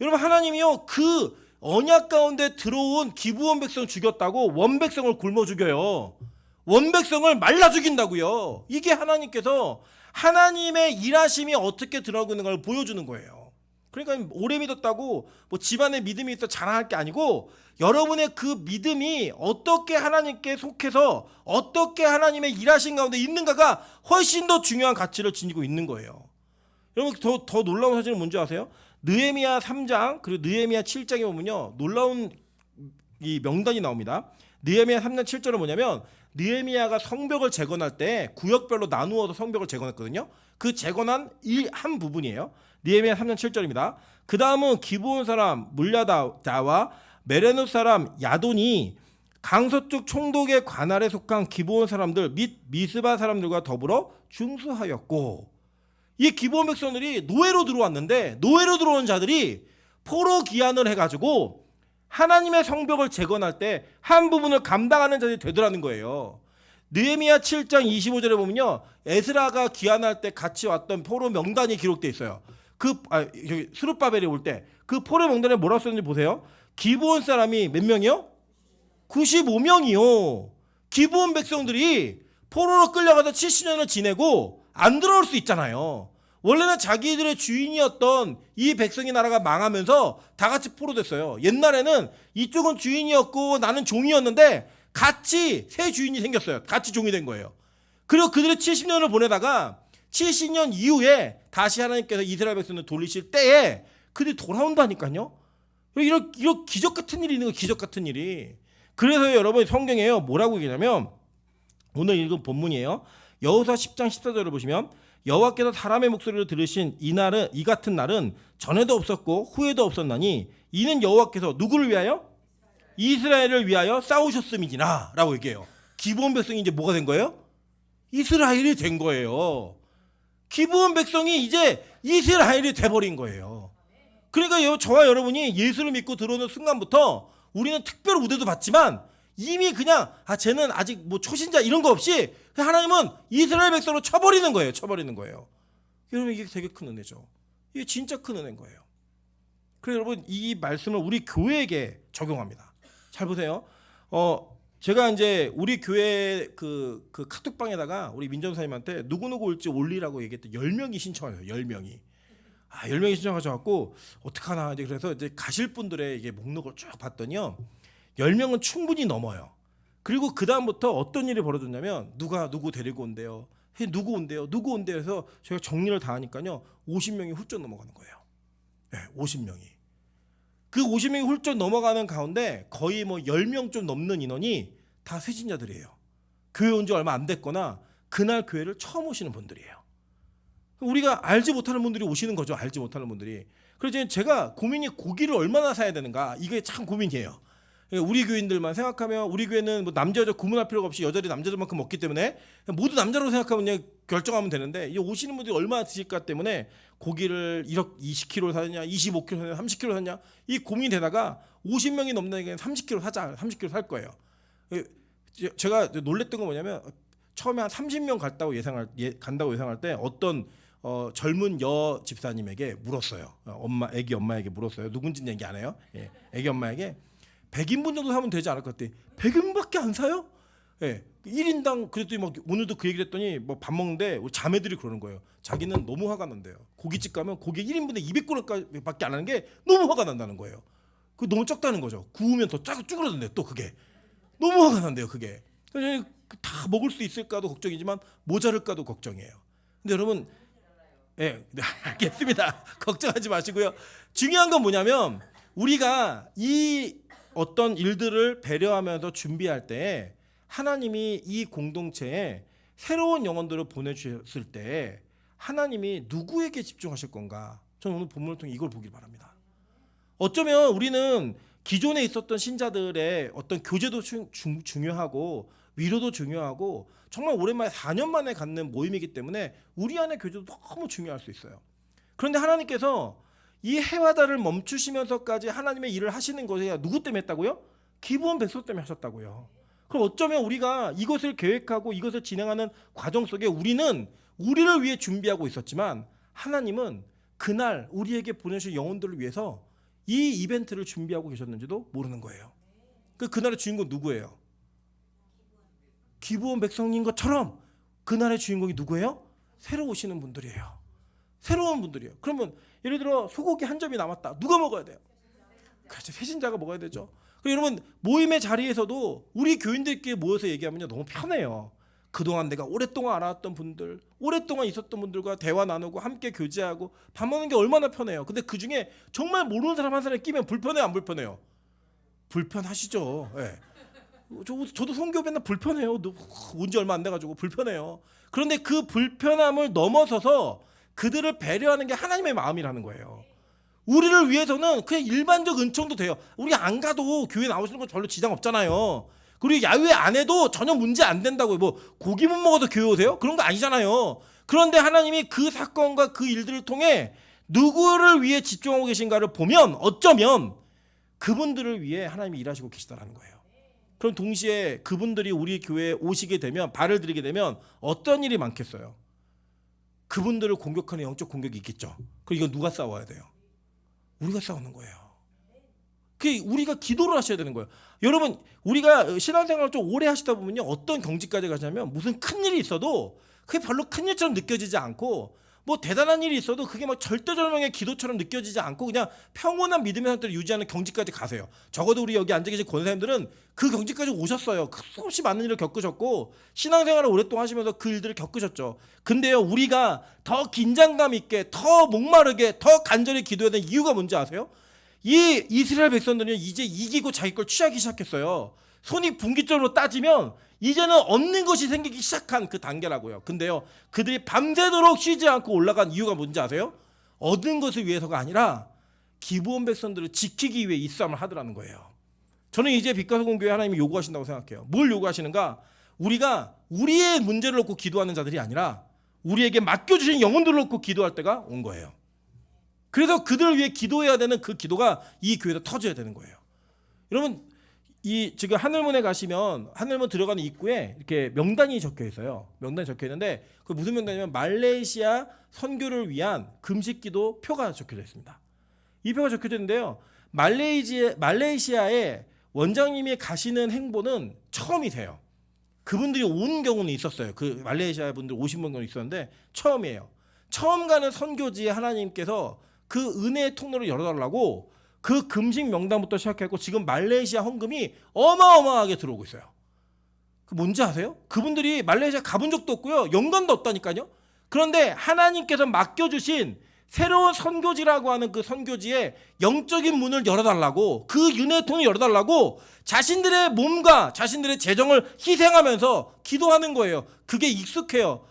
Speaker 1: 여러분, 하나님이요, 그 언약 가운데 들어온 기브온 백성 죽였다고 원백성을 굶어 죽여요. 원백성을 말라 죽인다고요. 이게 하나님께서 하나님의 일하심이 어떻게 들어가고 있는 걸 보여주는 거예요. 그러니까 오래 믿었다고 뭐 집안에 믿음이 있어 자랑할 게 아니고, 여러분의 그 믿음이 어떻게 하나님께 속해서 어떻게 하나님의 일하신 가운데 있는가가 훨씬 더 중요한 가치를 지니고 있는 거예요. 여러분, 더 놀라운 사실은 뭔지 아세요? 느헤미야 3장 그리고 느헤미야 7장에 보면요, 놀라운 이 명단이 나옵니다. 느헤미야 3장 7절은 뭐냐면, 느헤미야가 성벽을 재건할 때 구역별로 나누어서 성벽을 재건했거든요. 그 재건한 한 부분이에요. 느헤미야 3장 7절입니다. 그 다음은 기브온 사람 물랴다와 메레노 사람 야돈이 강서쪽 총독의 관할에 속한 기브온 사람들 및 미스바 사람들과 더불어 중수하였고, 이 기브온 백성들이 노예로 들어왔는데, 노예로 들어온 자들이 포로 기한을 해가지고 하나님의 성벽을 재건할 때 한 부분을 감당하는 자들이 되더라는 거예요. 느헤미야 7장 25절에 보면요, 에스라가 귀환할 때 같이 왔던 포로 명단이 기록되어 있어요. 여기 스룹바벨이 올 때 그 포로 명단에 뭐라고 썼는지 보세요. 기브온 사람이 몇 명이요? 95명이요. 기브온 백성들이 포로로 끌려가서 70년을 지내고 안 들어올 수 있잖아요. 원래는 자기들의 주인이었던 이 백성의 나라가 망하면서 다 같이 포로됐어요. 옛날에는 이쪽은 주인이었고 나는 종이었는데 같이 새 주인이 생겼어요. 같이 종이 된 거예요. 그리고 그들이 70년을 보내다가 70년 이후에 다시 하나님께서 이스라엘 백성을 돌리실 때에 그들이 돌아온다니까요. 이런 기적 같은 일이 있는 거예요. 기적 같은 일이. 그래서 여러분, 성경에요, 뭐라고 얘기냐면, 오늘 읽은 본문이에요. 여호수아 10장 14절을 보시면, 여호와께서 사람의 목소리를 들으신 이 같은 날은 전에도 없었고 후에도 없었나니 이는 여호와께서 누구를 위하여? 이스라엘을 위하여 싸우셨음이니라 라고 얘기해요. 기브온 백성이 이제 뭐가 된 거예요? 이스라엘이 된 거예요. 기브온 백성이 이제 이스라엘이 돼버린 거예요. 그러니까 저와 여러분이 예수를 믿고 들어오는 순간부터 우리는 특별 우대도 받지만 이미 그냥 쟤는 아직 뭐 초신자 이런 거 없이 하나님은 이스라엘 백성으로 쳐버리는 거예요. 여러분, 이게 되게 큰 은혜죠. 이게 진짜 큰 은혜인 거예요. 그래서 여러분, 이 말씀을 우리 교회에게 적용합니다. 잘 보세요. 제가 이제 우리 교회 그 카톡방에다가 우리 민전사님한테 누구누구 올지 올리라고 얘기했더니 10명이 신청하세요. 10명이. 10명이 신청하셔갖고 어떡하나 이제 그래서 이제 가실 분들의 이게 목록을 쭉 봤더니요 10명은 충분히 넘어요. 그리고 그 다음부터 어떤 일이 벌어졌냐면 누구 데리고 온대요. 누구 온대요. 해서 제가 정리를 다 하니까요 50명이 훌쩍 넘어가는 거예요. 네, 50명이. 그 50명이 훌쩍 넘어가는 가운데 거의 뭐 10명 좀 넘는 인원이 다 세신자들이에요. 교회 온 지 얼마 안 됐거나 그날 교회를 처음 오시는 분들이에요. 우리가 알지 못하는 분들이 오시는 거죠. 알지 못하는 분들이. 그래서 제가 고민이 고기를 얼마나 사야 되는가 이게 참 고민이에요. 우리 교인들만 생각하면 우리 교회는 뭐 남자 여자 구분할 필요가 없이 여자들이 남자들만큼 먹기 때문에 모두 남자로 생각하면 그냥 결정하면 되는데 이 오시는 분들이 얼마나 드실까 때문에 고기를 20kg 사냐 25kg 사냐 30kg 사냐 이 고민이 되다가 50명이 넘는 30kg 사자 30kg 살 거예요. 제가 놀랬던 건 뭐냐면 처음에 한 30명 간다고 예상할 때 어떤 젊은 여 집사님에게 물었어요. 애기 엄마에게 물었어요. 누군지는 얘기 안 해요. 예, 애기 엄마에게 100인분 정도 사면 되지 않을 것 같아. 100인분밖에 안 사요? 예. 1인당 그랬더니 막 오늘도 그 얘기를 했더니 뭐 밥 먹는데 우리 자매들이 그러는 거예요. 자기는 너무 화가 난대요. 고깃집 가면 고기 1인분에 200g밖에 안 하는 게 너무 화가 난다는 거예요. 그 너무 적다는 거죠. 구우면 더 쭈그러든대 또 그게. 너무 화가 난대요 그게. 그래서 다 먹을 수 있을까도 걱정이지만 모자랄까도 걱정이에요. 근데 여러분 네, 알겠습니다. 걱정하지 마시고요. 중요한 건 뭐냐면 우리가 이 어떤 일들을 배려하면서 준비할 때 하나님이 이 공동체에 새로운 영혼들을 보내주셨을 때 하나님이 누구에게 집중하실 건가? 저는 오늘 본문을 통해 이걸 보길 바랍니다. 어쩌면 우리는 기존에 있었던 신자들의 어떤 교제도 중요하고 위로도 중요하고 정말 오랜만에 4년 만에 갖는 모임이기 때문에 우리 안의 교제도 너무 중요할 수 있어요. 그런데 하나님께서 이 해와달을 멈추시면서까지 하나님의 일을 하시는 것이 누구 때문에 했다고요? 기브온 백성 때문에 하셨다고요. 그럼 어쩌면 우리가 이것을 계획하고 이것을 진행하는 과정 속에 우리는 우리를 위해 준비하고 있었지만 하나님은 그날 우리에게 보내주신 영혼들을 위해서 이 이벤트를 준비하고 계셨는지도 모르는 거예요. 그날의 주인공 누구예요? 기브온 백성인 것처럼 그날의 주인공이 누구예요? 새로 오시는 분들이에요. 새로운 분들이에요. 그러면 예를 들어 소고기 한 점이 남았다. 누가 먹어야 돼요? 그렇죠. 세신자가 먹어야 되죠. 여러분 모임의 자리에서도 우리 교인들끼리 모여서 얘기하면 너무 편해요. 그동안 내가 오랫동안 알아왔던 분들, 오랫동안 있었던 분들과 대화 나누고 함께 교제하고 밥 먹는 게 얼마나 편해요. 근데 그중에 정말 모르는 사람 한 사람이 끼면 불편해요, 안 불편해요? 불편하시죠. 네. 저도 선교 맨날 불편해요. 온 지 얼마 안 돼가지고 불편해요. 그런데 그 불편함을 넘어서서 그들을 배려하는 게 하나님의 마음이라는 거예요. 우리를 위해서는 그냥 일반적 은총도 돼요. 우리 안 가도 교회 나오시는 건 별로 지장 없잖아요. 그리고 야외 안 해도 전혀 문제 안 된다고요. 뭐 고기 못 먹어서 교회 오세요? 그런 거 아니잖아요. 그런데 하나님이 그 사건과 그 일들을 통해 누구를 위해 집중하고 계신가를 보면 어쩌면 그분들을 위해 하나님이 일하시고 계시다라는 거예요. 그럼 동시에 그분들이 우리 교회에 오시게 되면 발을 들이게 되면 어떤 일이 많겠어요? 그분들을 공격하는 영적 공격이 있겠죠. 그럼 이건 누가 싸워야 돼요? 우리가 싸우는 거예요. 우리가 기도를 하셔야 되는 거예요. 여러분 우리가 신앙생활을 좀 오래 하시다 보면요 어떤 경지까지 가냐면 무슨 큰일이 있어도 그게 별로 큰일처럼 느껴지지 않고 뭐 대단한 일이 있어도 그게 막 절대절명의 기도처럼 느껴지지 않고 그냥 평온한 믿음의 상태를 유지하는 경지까지 가세요. 적어도 우리 여기 앉아 계신 권사님들은 그 경지까지 오셨어요. 수없이 많은 일을 겪으셨고 신앙생활을 오랫동안 하시면서 그 일들을 겪으셨죠. 근데요 우리가 더 긴장감 있게 더 목마르게 더 간절히 기도해야 되는 이유가 뭔지 아세요? 이 이스라엘 백성들은 이제 이기고 자기 걸 취하기 시작했어요. 손이 분기점으로 따지면 이제는 얻는 것이 생기기 시작한 그 단계라고요. 근데요 그들이 밤새도록 쉬지 않고 올라간 이유가 뭔지 아세요? 얻은 것을 위해서가 아니라 기브온 백성들을 지키기 위해 이 싸움을 하더라는 거예요. 저는 이제 빛가서공교회 하나님이 요구하신다고 생각해요. 뭘 요구하시는가? 우리가 우리의 문제를 놓고 기도하는 자들이 아니라 우리에게 맡겨주신 영혼들을 놓고 기도할 때가 온 거예요. 그래서 그들을 위해 기도해야 되는 그 기도가 이 교회에서 터져야 되는 거예요. 여러분 지금 하늘문에 가시면 하늘문 들어가는 입구에 이렇게 명단이 적혀 있어요. 명단이 적혀 있는데 그 무슨 명단이냐면 말레이시아 선교를 위한 금식기도 표가 적혀져 있습니다. 이 표가 적혀져 있는데요. 말레이시아에 원장님이 가시는 행보는 처음이세요. 그분들이 온 경우는 있었어요. 그 말레이시아 분들 오신 경우는 있었는데 처음이에요. 처음 가는 선교지에 하나님께서 그 은혜의 통로를 열어달라고 그 금식 명단부터 시작했고 지금 말레이시아 헌금이 어마어마하게 들어오고 있어요. 그 뭔지 아세요? 그분들이 말레이시아 가본 적도 없고요. 연관도 없다니까요. 그런데 하나님께서 맡겨주신 새로운 선교지라고 하는 그 선교지에 영적인 문을 열어달라고, 그 윤회의 통을 열어달라고 자신들의 몸과 자신들의 재정을 희생하면서 기도하는 거예요. 그게 익숙해요.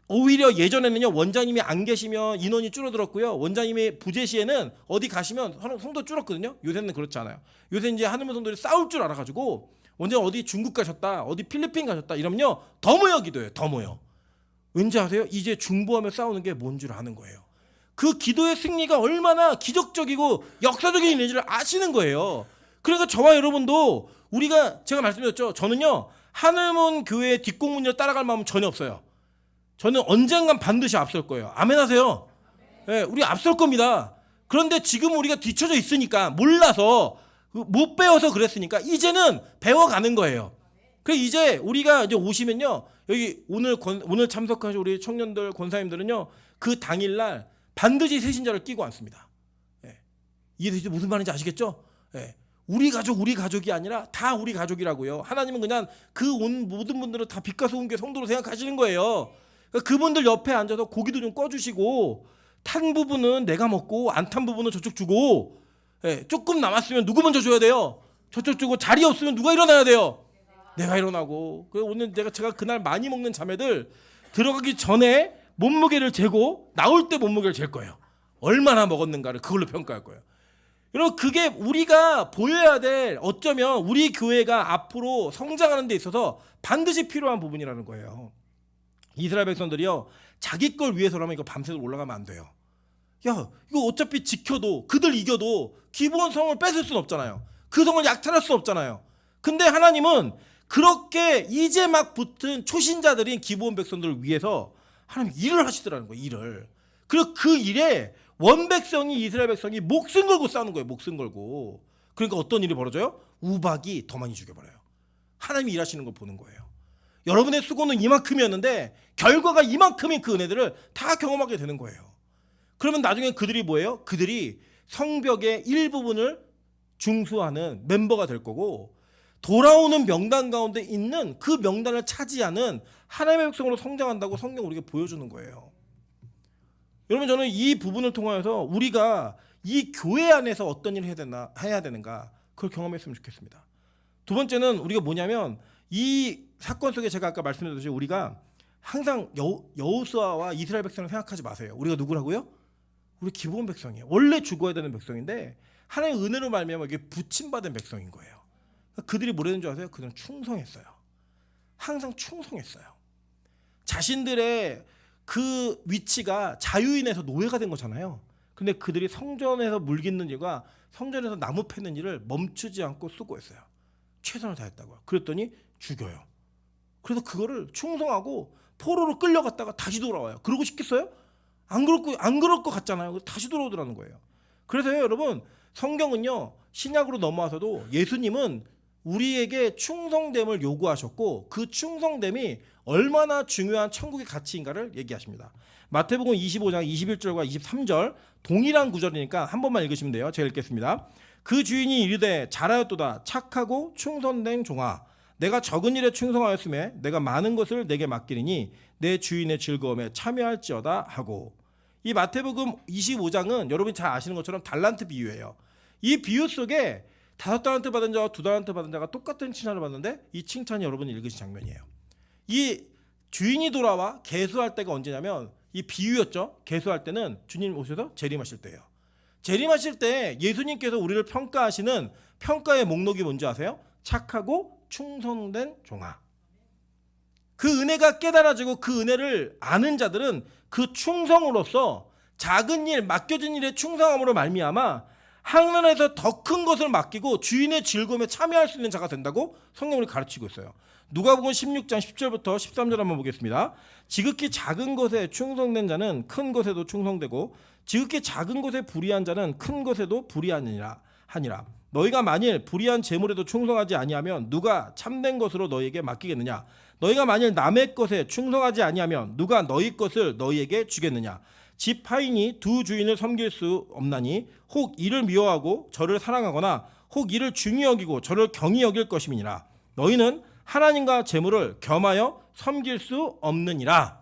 Speaker 1: 오히려 예전에는요, 원장님이 안 계시면 인원이 줄어들었고요. 원장님이 부재 시에는 어디 가시면 성도 줄었거든요. 요새는 그렇지 않아요. 요새 이제 하늘문 성도들이 싸울 줄 알아가지고 원장님 어디 중국 가셨다, 어디 필리핀 가셨다 이러면요, 더 모여 기도해요. 더 모여. 왠지 아세요? 이제 중보하며 싸우는 게 뭔 줄 아는 거예요. 그 기도의 승리가 얼마나 기적적이고 역사적인 일인지를 아시는 거예요. 그러니까 저와 여러분도 우리가, 제가 말씀드렸죠. 저는요, 하늘문 교회의 뒷공문을 따라갈 마음은 전혀 없어요. 저는 언젠간 반드시 앞설 거예요. 아멘 하세요. 네, 우리 앞설 겁니다. 그런데 지금 우리가 뒤쳐져 있으니까, 몰라서 못 배워서 그랬으니까 이제는 배워가는 거예요. 그래 이제 우리가 이제 오시면요, 여기 오늘 참석하신 우리 청년들 권사님들은요, 그 당일날 반드시 새신자를 끼고 앉습니다. 예. 이해되시죠? 무슨 말인지 아시겠죠? 예. 우리 가족이 아니라 다 우리 가족이라고요. 하나님은 그냥 그 온 모든 분들은 다 빛과 소금교회 성도로 생각하시는 거예요. 그러니까 그분들 옆에 앉아서 고기도 좀 꺼주시고, 탄 부분은 내가 먹고 안 탄 부분은 저쪽 주고, 예. 조금 남았으면 누구 먼저 줘야 돼요? 저쪽 주고, 자리 없으면 누가 일어나야 돼요? 내가 일어나고. 그래서 오늘 제가 그날 많이 먹는 자매들 들어가기 전에 몸무게를 재고 나올 때 몸무게를 잴 거예요. 얼마나 먹었는가를 그걸로 평가할 거예요. 여러분, 그게 우리가 보여야 될, 어쩌면 우리 교회가 앞으로 성장하는 데 있어서 반드시 필요한 부분이라는 거예요. 이스라엘 백성들이요, 자기 걸 위해서라면 이거 밤새도록 올라가면 안 돼요. 야, 이거 어차피 지켜도, 그들 이겨도 기본 성을 뺏을 수는 없잖아요. 그 성을 약탈할 수 없잖아요. 근데 하나님은 그렇게 이제 막 붙은 초신자들인 기본 백성들을 위해서 하나님 일을 하시더라는 거예요. 일을. 그리고 그 일에 원백성이, 이스라엘 백성이 목숨 걸고 싸우는 거예요. 목숨 걸고. 그러니까 어떤 일이 벌어져요? 우박이 더 많이 죽여버려요. 하나님이 일하시는 걸 보는 거예요. 여러분의 수고는 이만큼이었는데 결과가 이만큼인 그 은혜들을 다 경험하게 되는 거예요. 그러면 나중에 그들이 뭐예요? 그들이 성벽의 일부분을 중수하는 멤버가 될 거고, 돌아오는 명단 가운데 있는 그 명단을 차지하는 하나님의 백성으로 성장한다고 성경 우리에게 보여주는 거예요. 여러분, 저는 이 부분을 통하여서 우리가 이 교회 안에서 어떤 일을 해야 되는가, 그걸 경험했으면 좋겠습니다. 두 번째는 우리가 뭐냐면, 이 사건 속에 제가 아까 말씀드렸듯이 우리가 항상 여호수아와 이스라엘 백성을 생각하지 마세요. 우리가 누구라고요? 우리 기본 백성이에요. 원래 죽어야 되는 백성인데 하나님의 은혜로 말미암아 이게 부침받은 백성인 거예요. 그들이 뭐라는 줄 아세요? 그들은 충성했어요. 항상 충성했어요. 자신들의 그 위치가 자유인에서 노예가 된 거잖아요. 근데 그들이 성전에서 물 깃는 일과 성전에서 나무 패는 일을 멈추지 않고 수고했어요. 최선을 다했다고요. 그랬더니 죽여요. 그래서 그거를 충성하고 포로로 끌려갔다가 다시 돌아와요. 그러고 싶겠어요? 안 그럴 것 같잖아요. 다시 돌아오더라는 거예요. 그래서요, 여러분, 성경은요, 신약으로 넘어와서도 예수님은 우리에게 충성됨을 요구하셨고, 그 충성됨이 얼마나 중요한 천국의 가치인가를 얘기하십니다. 마태복음 25장 21절과 23절 동일한 구절이니까 한 번만 읽으시면 돼요. 제가 읽겠습니다. 그 주인이 이르되 잘하였도다 착하고 충성된 종아, 내가 적은 일에 충성하였음에 내가 많은 것을 내게 맡기리니 내 주인의 즐거움에 참여할지어다 하고. 이 마태복음 25장은 여러분이 잘 아시는 것처럼 달란트 비유예요. 이 비유 속에 5달란트 받은 자와 2달란트 받은 자가 똑같은 칭찬을 받는데, 이 칭찬이 여러분이 읽으신 장면이에요. 이 주인이 돌아와 계수할 때가 언제냐면, 이 비유였죠. 계수할 때는 주님 오셔서 재림하실 때예요. 재림하실 때 예수님께서 우리를 평가하시는 평가의 목록이 뭔지 아세요? 착하고 충성된 종아. 그 은혜가 깨달아지고 그 은혜를 아는 자들은 그 충성으로서 작은 일, 맡겨진 일에 충성함으로 말미암아 하늘에서 더 큰 것을 맡기고 주인의 즐거움에 참여할 수 있는 자가 된다고 성경을 가르치고 있어요. 누가복음 16장 10절부터 13절 한번 보겠습니다. 지극히 작은 것에 충성된 자는 큰 것에도 충성되고 지극히 작은 것에 불의한 자는 큰 것에도 불의하니라 하니라. 너희가 만일 불의한 재물에도 충성하지 아니하면 누가 참된 것으로 너희에게 맡기겠느냐. 너희가 만일 남의 것에 충성하지 아니하면 누가 너희 것을 너희에게 주겠느냐. 집 하인이 두 주인을 섬길 수 없나니 혹 이를 미워하고 저를 사랑하거나 혹 이를 중히 여기고 저를 경히 여길 것임이니라. 너희는 하나님과 재물을 겸하여 섬길 수 없느니라.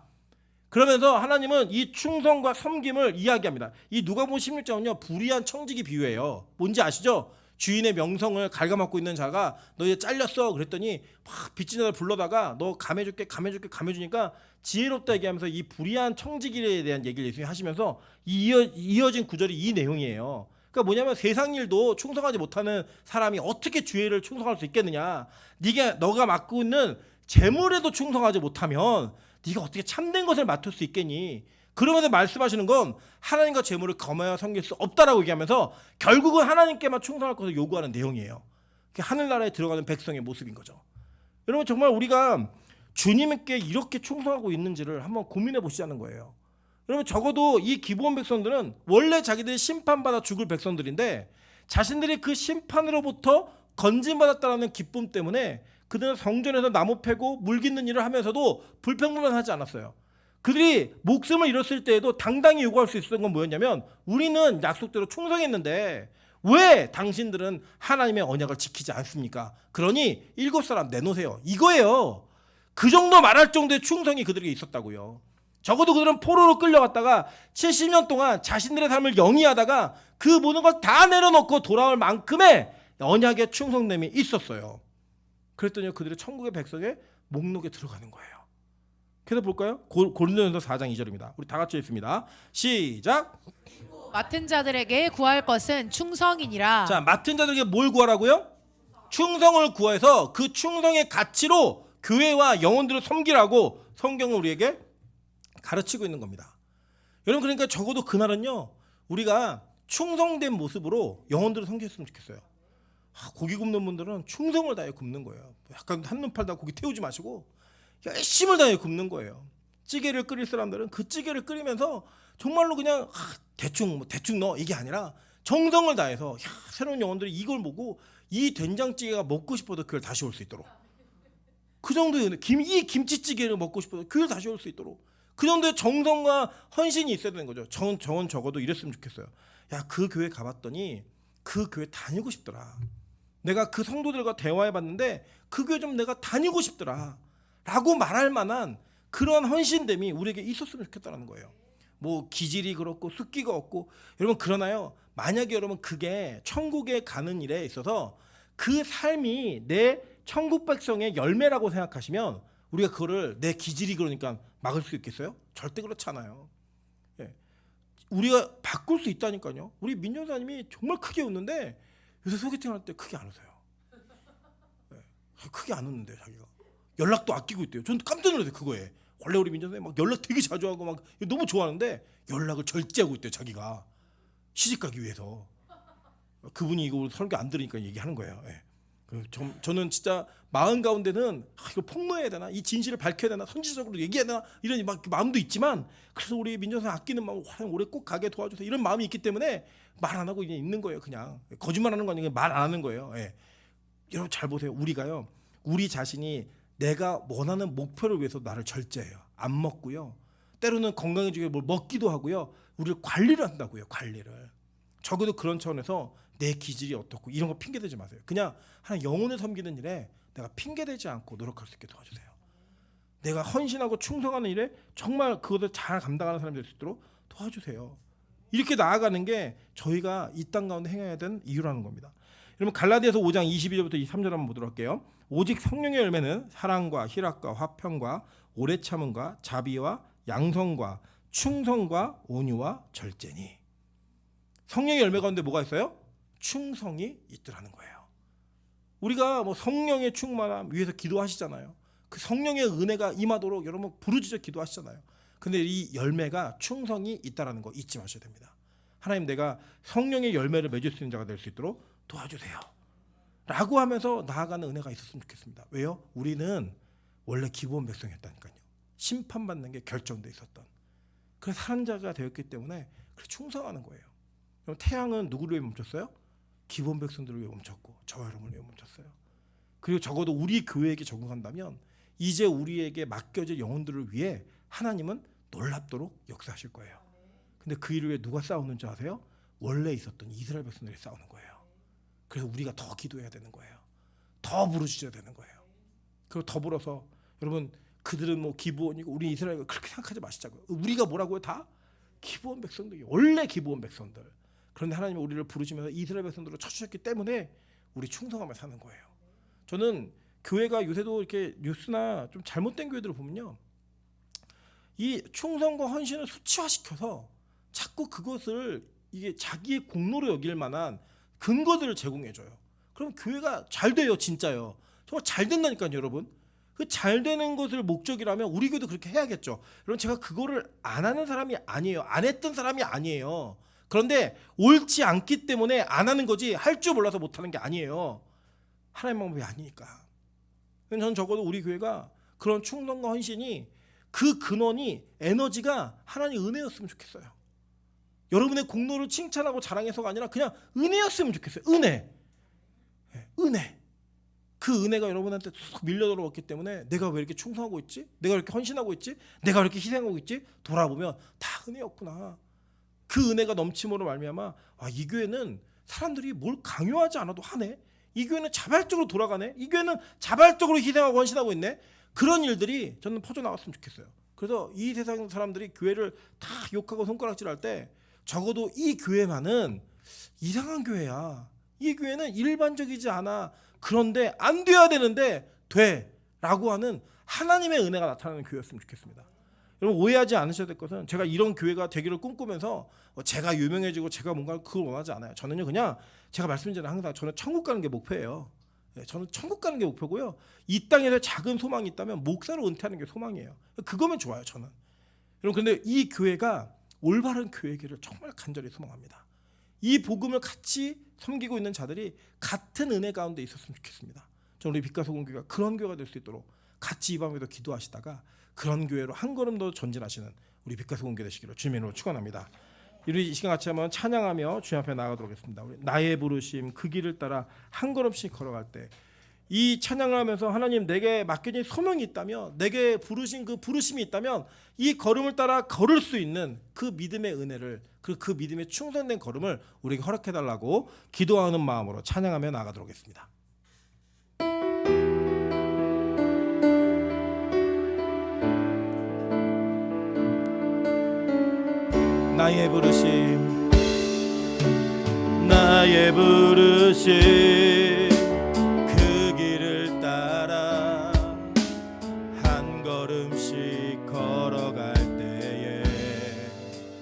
Speaker 1: 그러면서 하나님은 이 충성과 섬김을 이야기합니다. 이 누가복음 16장은요 불의한 청지기 비유예요. 뭔지 아시죠? 주인의 명성을 갉아먹고 있는 자가 너 이제 잘렸어 그랬더니 막 빚진 자를 불러다가 너 감해줄게 감해주니까 지혜롭다 얘기하면서 이 불의한 청지기에 대한 얘기를 예수님이 하시면서 이어진 구절이 이 내용이에요. 그러니까 뭐냐면 세상 일도 충성하지 못하는 사람이 어떻게 주의를 충성할 수 있겠느냐. 너가 맡고 있는 재물에도 충성하지 못하면 네가 어떻게 참된 것을 맡을 수 있겠니? 그러면서 말씀하시는 건 하나님과 재물을 겸하여 섬길 수 없다라고 얘기하면서 결국은 하나님께만 충성할 것을 요구하는 내용이에요. 그게 하늘나라에 들어가는 백성의 모습인 거죠. 여러분 정말 우리가 주님께 이렇게 충성하고 있는지를 한번 고민해 보시자는 거예요. 여러분 적어도 이 기브온 백성들은 원래 자기들이 심판받아 죽을 백성들인데 자신들이 그 심판으로부터 건진받았다는 기쁨 때문에 그들은 성전에서 나무 패고 물 깃는 일을 하면서도 불평불만하지 않았어요. 그들이 목숨을 잃었을 때에도 당당히 요구할 수 있었던 건 뭐였냐면 우리는 약속대로 충성했는데 왜 당신들은 하나님의 언약을 지키지 않습니까? 그러니 7사람 내놓으세요. 이거예요. 그 정도 말할 정도의 충성이 그들에게 있었다고요. 적어도 그들은 포로로 끌려갔다가 70년 동안 자신들의 삶을 영위하다가 그 모든 걸 다 내려놓고 돌아올 만큼의 언약의 충성됨이 있었어요. 그랬더니 그들이 천국의 백성의 목록에 들어가는 거예요. 그래서 볼까요? 고린도전서 4장 2절입니다. 우리 다 같이 읽습니다. 시작.
Speaker 2: 맡은 자들에게 구할 것은 충성이니라.
Speaker 1: 자, 맡은 자들에게 뭘 구하라고요? 충성을 구해서 그 충성의 가치로 교회와 영혼들을 섬기라고 성경은 우리에게 가르치고 있는 겁니다. 여러분 그러니까 적어도 그날은요 우리가 충성된 모습으로 영혼들을 섬겼으면 좋겠어요. 고기 굽는 분들은 충성을 다해 굽는 거예요. 약간 한눈 팔다 고기 태우지 마시고 열심을 다해 굽는 거예요. 찌개를 끓일 사람들은 그 찌개를 끓이면서 정말로 그냥 대충 넣어 이게 아니라 정성을 다해서 새로운 영혼들이 이걸 보고 이 된장찌개가 먹고 싶어도 그걸 다시 올 수 있도록 그 정도의 이 김치찌개를 먹고 싶어도 그걸 다시 올 수 있도록 그 정도의 정성과 헌신이 있어야 되는 거죠. 저는 적어도 이랬으면 좋겠어요. 야, 그 교회 가봤더니 그 교회 다니고 싶더라. 내가 그 성도들과 대화해봤는데 그 교회 좀 내가 다니고 싶더라 라고 말할 만한 그런 헌신됨이 우리에게 있었으면 좋겠다는 거예요. 뭐 기질이 그렇고 숫기가 없고 여러분 그러나요 만약에 여러분 그게 천국에 가는 일에 있어서 그 삶이 내 천국 백성의 열매라고 생각하시면 우리가 그거를 내 기질이 그러니까 막을 수 있겠어요? 절대 그렇지 않아요. 예. 우리가 바꿀 수 있다니까요. 우리 민정사님이 정말 크게 웃는데 요새 소개팅 할 때 크게 안 웃어요. 예. 크게 안 웃는데 자기가 연락도 아끼고 있대요. 전 깜짝 놀랐어요 그거에. 원래 우리 민정사님 막 연락 되게 자주 하고 막 너무 좋아하는데 연락을 절제하고 있대요 자기가 시집가기 위해서. 그분이 이거 설교 안 들으니까 얘기하는 거예요. 예. 저는 진짜 마음 가운데는 이거 폭로해야 되나 이 진실을 밝혀야 되나 선지적으로 얘기해야 되나 이런 마음도 있지만 그래서 우리 민정사 아끼는 마음 올해 꼭 가게 도와주세요 이런 마음이 있기 때문에 말 안 하고 그냥 있는 거예요. 그냥 거짓말하는 거 아니고 말 안 하는 거예요. 예. 여러분 잘 보세요. 우리가요 우리 자신이 내가 원하는 목표를 위해서 나를 절제해요. 안 먹고요 때로는 건강해지게 뭘 먹기도 하고요 우리를 관리를 한다고요. 관리를 적어도 그런 차원에서 내 기질이 어떻고 이런 거 핑계대지 마세요. 그냥 하나 영혼을 섬기는 일에 내가 핑계대지 않고 노력할 수 있게 도와주세요. 내가 헌신하고 충성하는 일에 정말 그것을 잘 감당하는 사람이 될 수 있도록 도와주세요. 이렇게 나아가는 게 저희가 이 땅 가운데 행해야 되는 이유라는 겁니다. 여러분 갈라디아서 5장 22절부터 23절 한번 보도록 할게요. 오직 성령의 열매는 사랑과 희락과 화평과 오래 참음과 자비와 양성과 충성과 온유와 절제니. 성령의 열매 가운데 뭐가 있어요? 충성이 있더라는 거예요. 우리가 뭐 성령의 충만함 위해서 기도하시잖아요. 그 성령의 은혜가 임하도록 여러분 부르짖어 기도하시잖아요. 근데 이 열매가 충성이 있다라는 거 잊지 마셔야 됩니다. 하나님 내가 성령의 열매를 맺을 수 있는 자가 될 수 있도록 도와주세요 라고 하면서 나아가는 은혜가 있었으면 좋겠습니다. 왜요? 우리는 원래 기브온 백성이었다니까요. 심판받는 게 결정돼 있었던 그래서 사랑자가 되었기 때문에 충성하는 거예요. 그럼 태양은 누구를 위해 멈췄어요? 기브온 백성들을 위해 멈췄고 저와 여러분을 위해 멈췄어요. 그리고 적어도 우리 교회에게 적용한다면 이제 우리에게 맡겨질 영혼들을 위해 하나님은 놀랍도록 역사하실 거예요. 근데 그 일을 위해 누가 싸우는 줄 아세요? 원래 있었던 이스라엘 백성들이 싸우는 거예요. 그래서 우리가 더 기도해야 되는 거예요. 더 부르짖어야 되는 거예요. 그리고 더불어서 여러분, 그들은 뭐 기브온이고 우리 이스라엘이 그렇게 생각하지 마시자고요. 우리가 뭐라고요? 다 기브온 백성들이 원래 기브온 백성들. 그런데 하나님이 우리를 부르시면서 이스라엘 백성들을 쳐주셨기 때문에 우리 충성하며 사는 거예요. 저는 교회가 요새도 이렇게 뉴스나 좀 잘못된 교회들을 보면요, 이 충성과 헌신을 수치화시켜서 자꾸 그것을 이게 자기의 공로로 여길 만한 근거들을 제공해줘요. 그럼 교회가 잘 돼요, 진짜요. 정말 잘 된다니까요, 여러분. 그 잘 되는 것을 목적이라면 우리 교회도 그렇게 해야겠죠. 여러분, 제가 그거를 안 하는 사람이 아니에요. 안 했던 사람이 아니에요. 그런데 옳지 않기 때문에 안 하는 거지, 할 줄 몰라서 못 하는 게 아니에요. 하나님 방법이 아니니까. 저는 적어도 우리 교회가 그런 충성과 헌신이 그 근원이 에너지가 하나님 은혜였으면 좋겠어요. 여러분의 공로를 칭찬하고 자랑해서가 아니라 그냥 은혜였으면 좋겠어요. 은혜. 은혜. 그 은혜가 여러분한테 쑥 밀려 들어왔기 때문에 내가 왜 이렇게 충성하고 있지? 내가 왜 이렇게 헌신하고 있지? 내가 왜 이렇게 희생하고 있지? 돌아보면 다 은혜였구나. 그 은혜가 넘침으로 말미암아, 이 교회는 사람들이 뭘 강요하지 않아도 하네. 이 교회는 자발적으로 돌아가네. 이 교회는 자발적으로 희생하고 헌신하고 있네. 그런 일들이 저는 퍼져나갔으면 좋겠어요. 그래서 이 세상 사람들이 교회를 다 욕하고 손가락질할 때 적어도 이 교회만은 이상한 교회야. 이 교회는 일반적이지 않아. 그런데 안 돼야 되는데 돼 라고 하는 하나님의 은혜가 나타나는 교회였으면 좋겠습니다. 여러분, 오해하지 않으셔야 될 것은 제가 이런 교회가 되기를 꿈꾸면서 제가 유명해지고 제가 뭔가 그걸 원하지 않아요. 저는요, 그냥 제가 말씀드리는 항상 저는 천국 가는 게 목표예요. 저는 천국 가는 게 목표고요. 이 땅에서 작은 소망이 있다면 목사로 은퇴하는 게 소망이에요. 그거면 좋아요, 저는. 여러분, 근데 이 교회가 올바른 교회기를 정말 간절히 소망합니다. 이 복음을 같이 섬기고 있는 자들이 같은 은혜 가운데 있었으면 좋겠습니다. 저는 우리 빛과소금교회가 그런 교회가 될 수 있도록 같이 이 밤에도 기도하시다가 그런 교회로 한 걸음 더 전진하시는 우리 빛과소금교회 되시기를 주님의 이름으로 축원합니다. 이 시간 같이 한번 찬양하며 주님 앞에 나가도록 하겠습니다. 우리 나의 부르심 그 길을 따라 한 걸음씩 걸어갈 때 이 찬양을 하면서 하나님, 내게 맡겨진 소명이 있다면, 내게 부르신 그 부르심이 있다면 이 걸음을 따라 걸을 수 있는 그 믿음의 은혜를, 그 믿음의 충성된 걸음을 우리에게 허락해달라고 기도하는 마음으로 찬양하며 나가도록 하겠습니다. 나의 부르심, 나의 부르심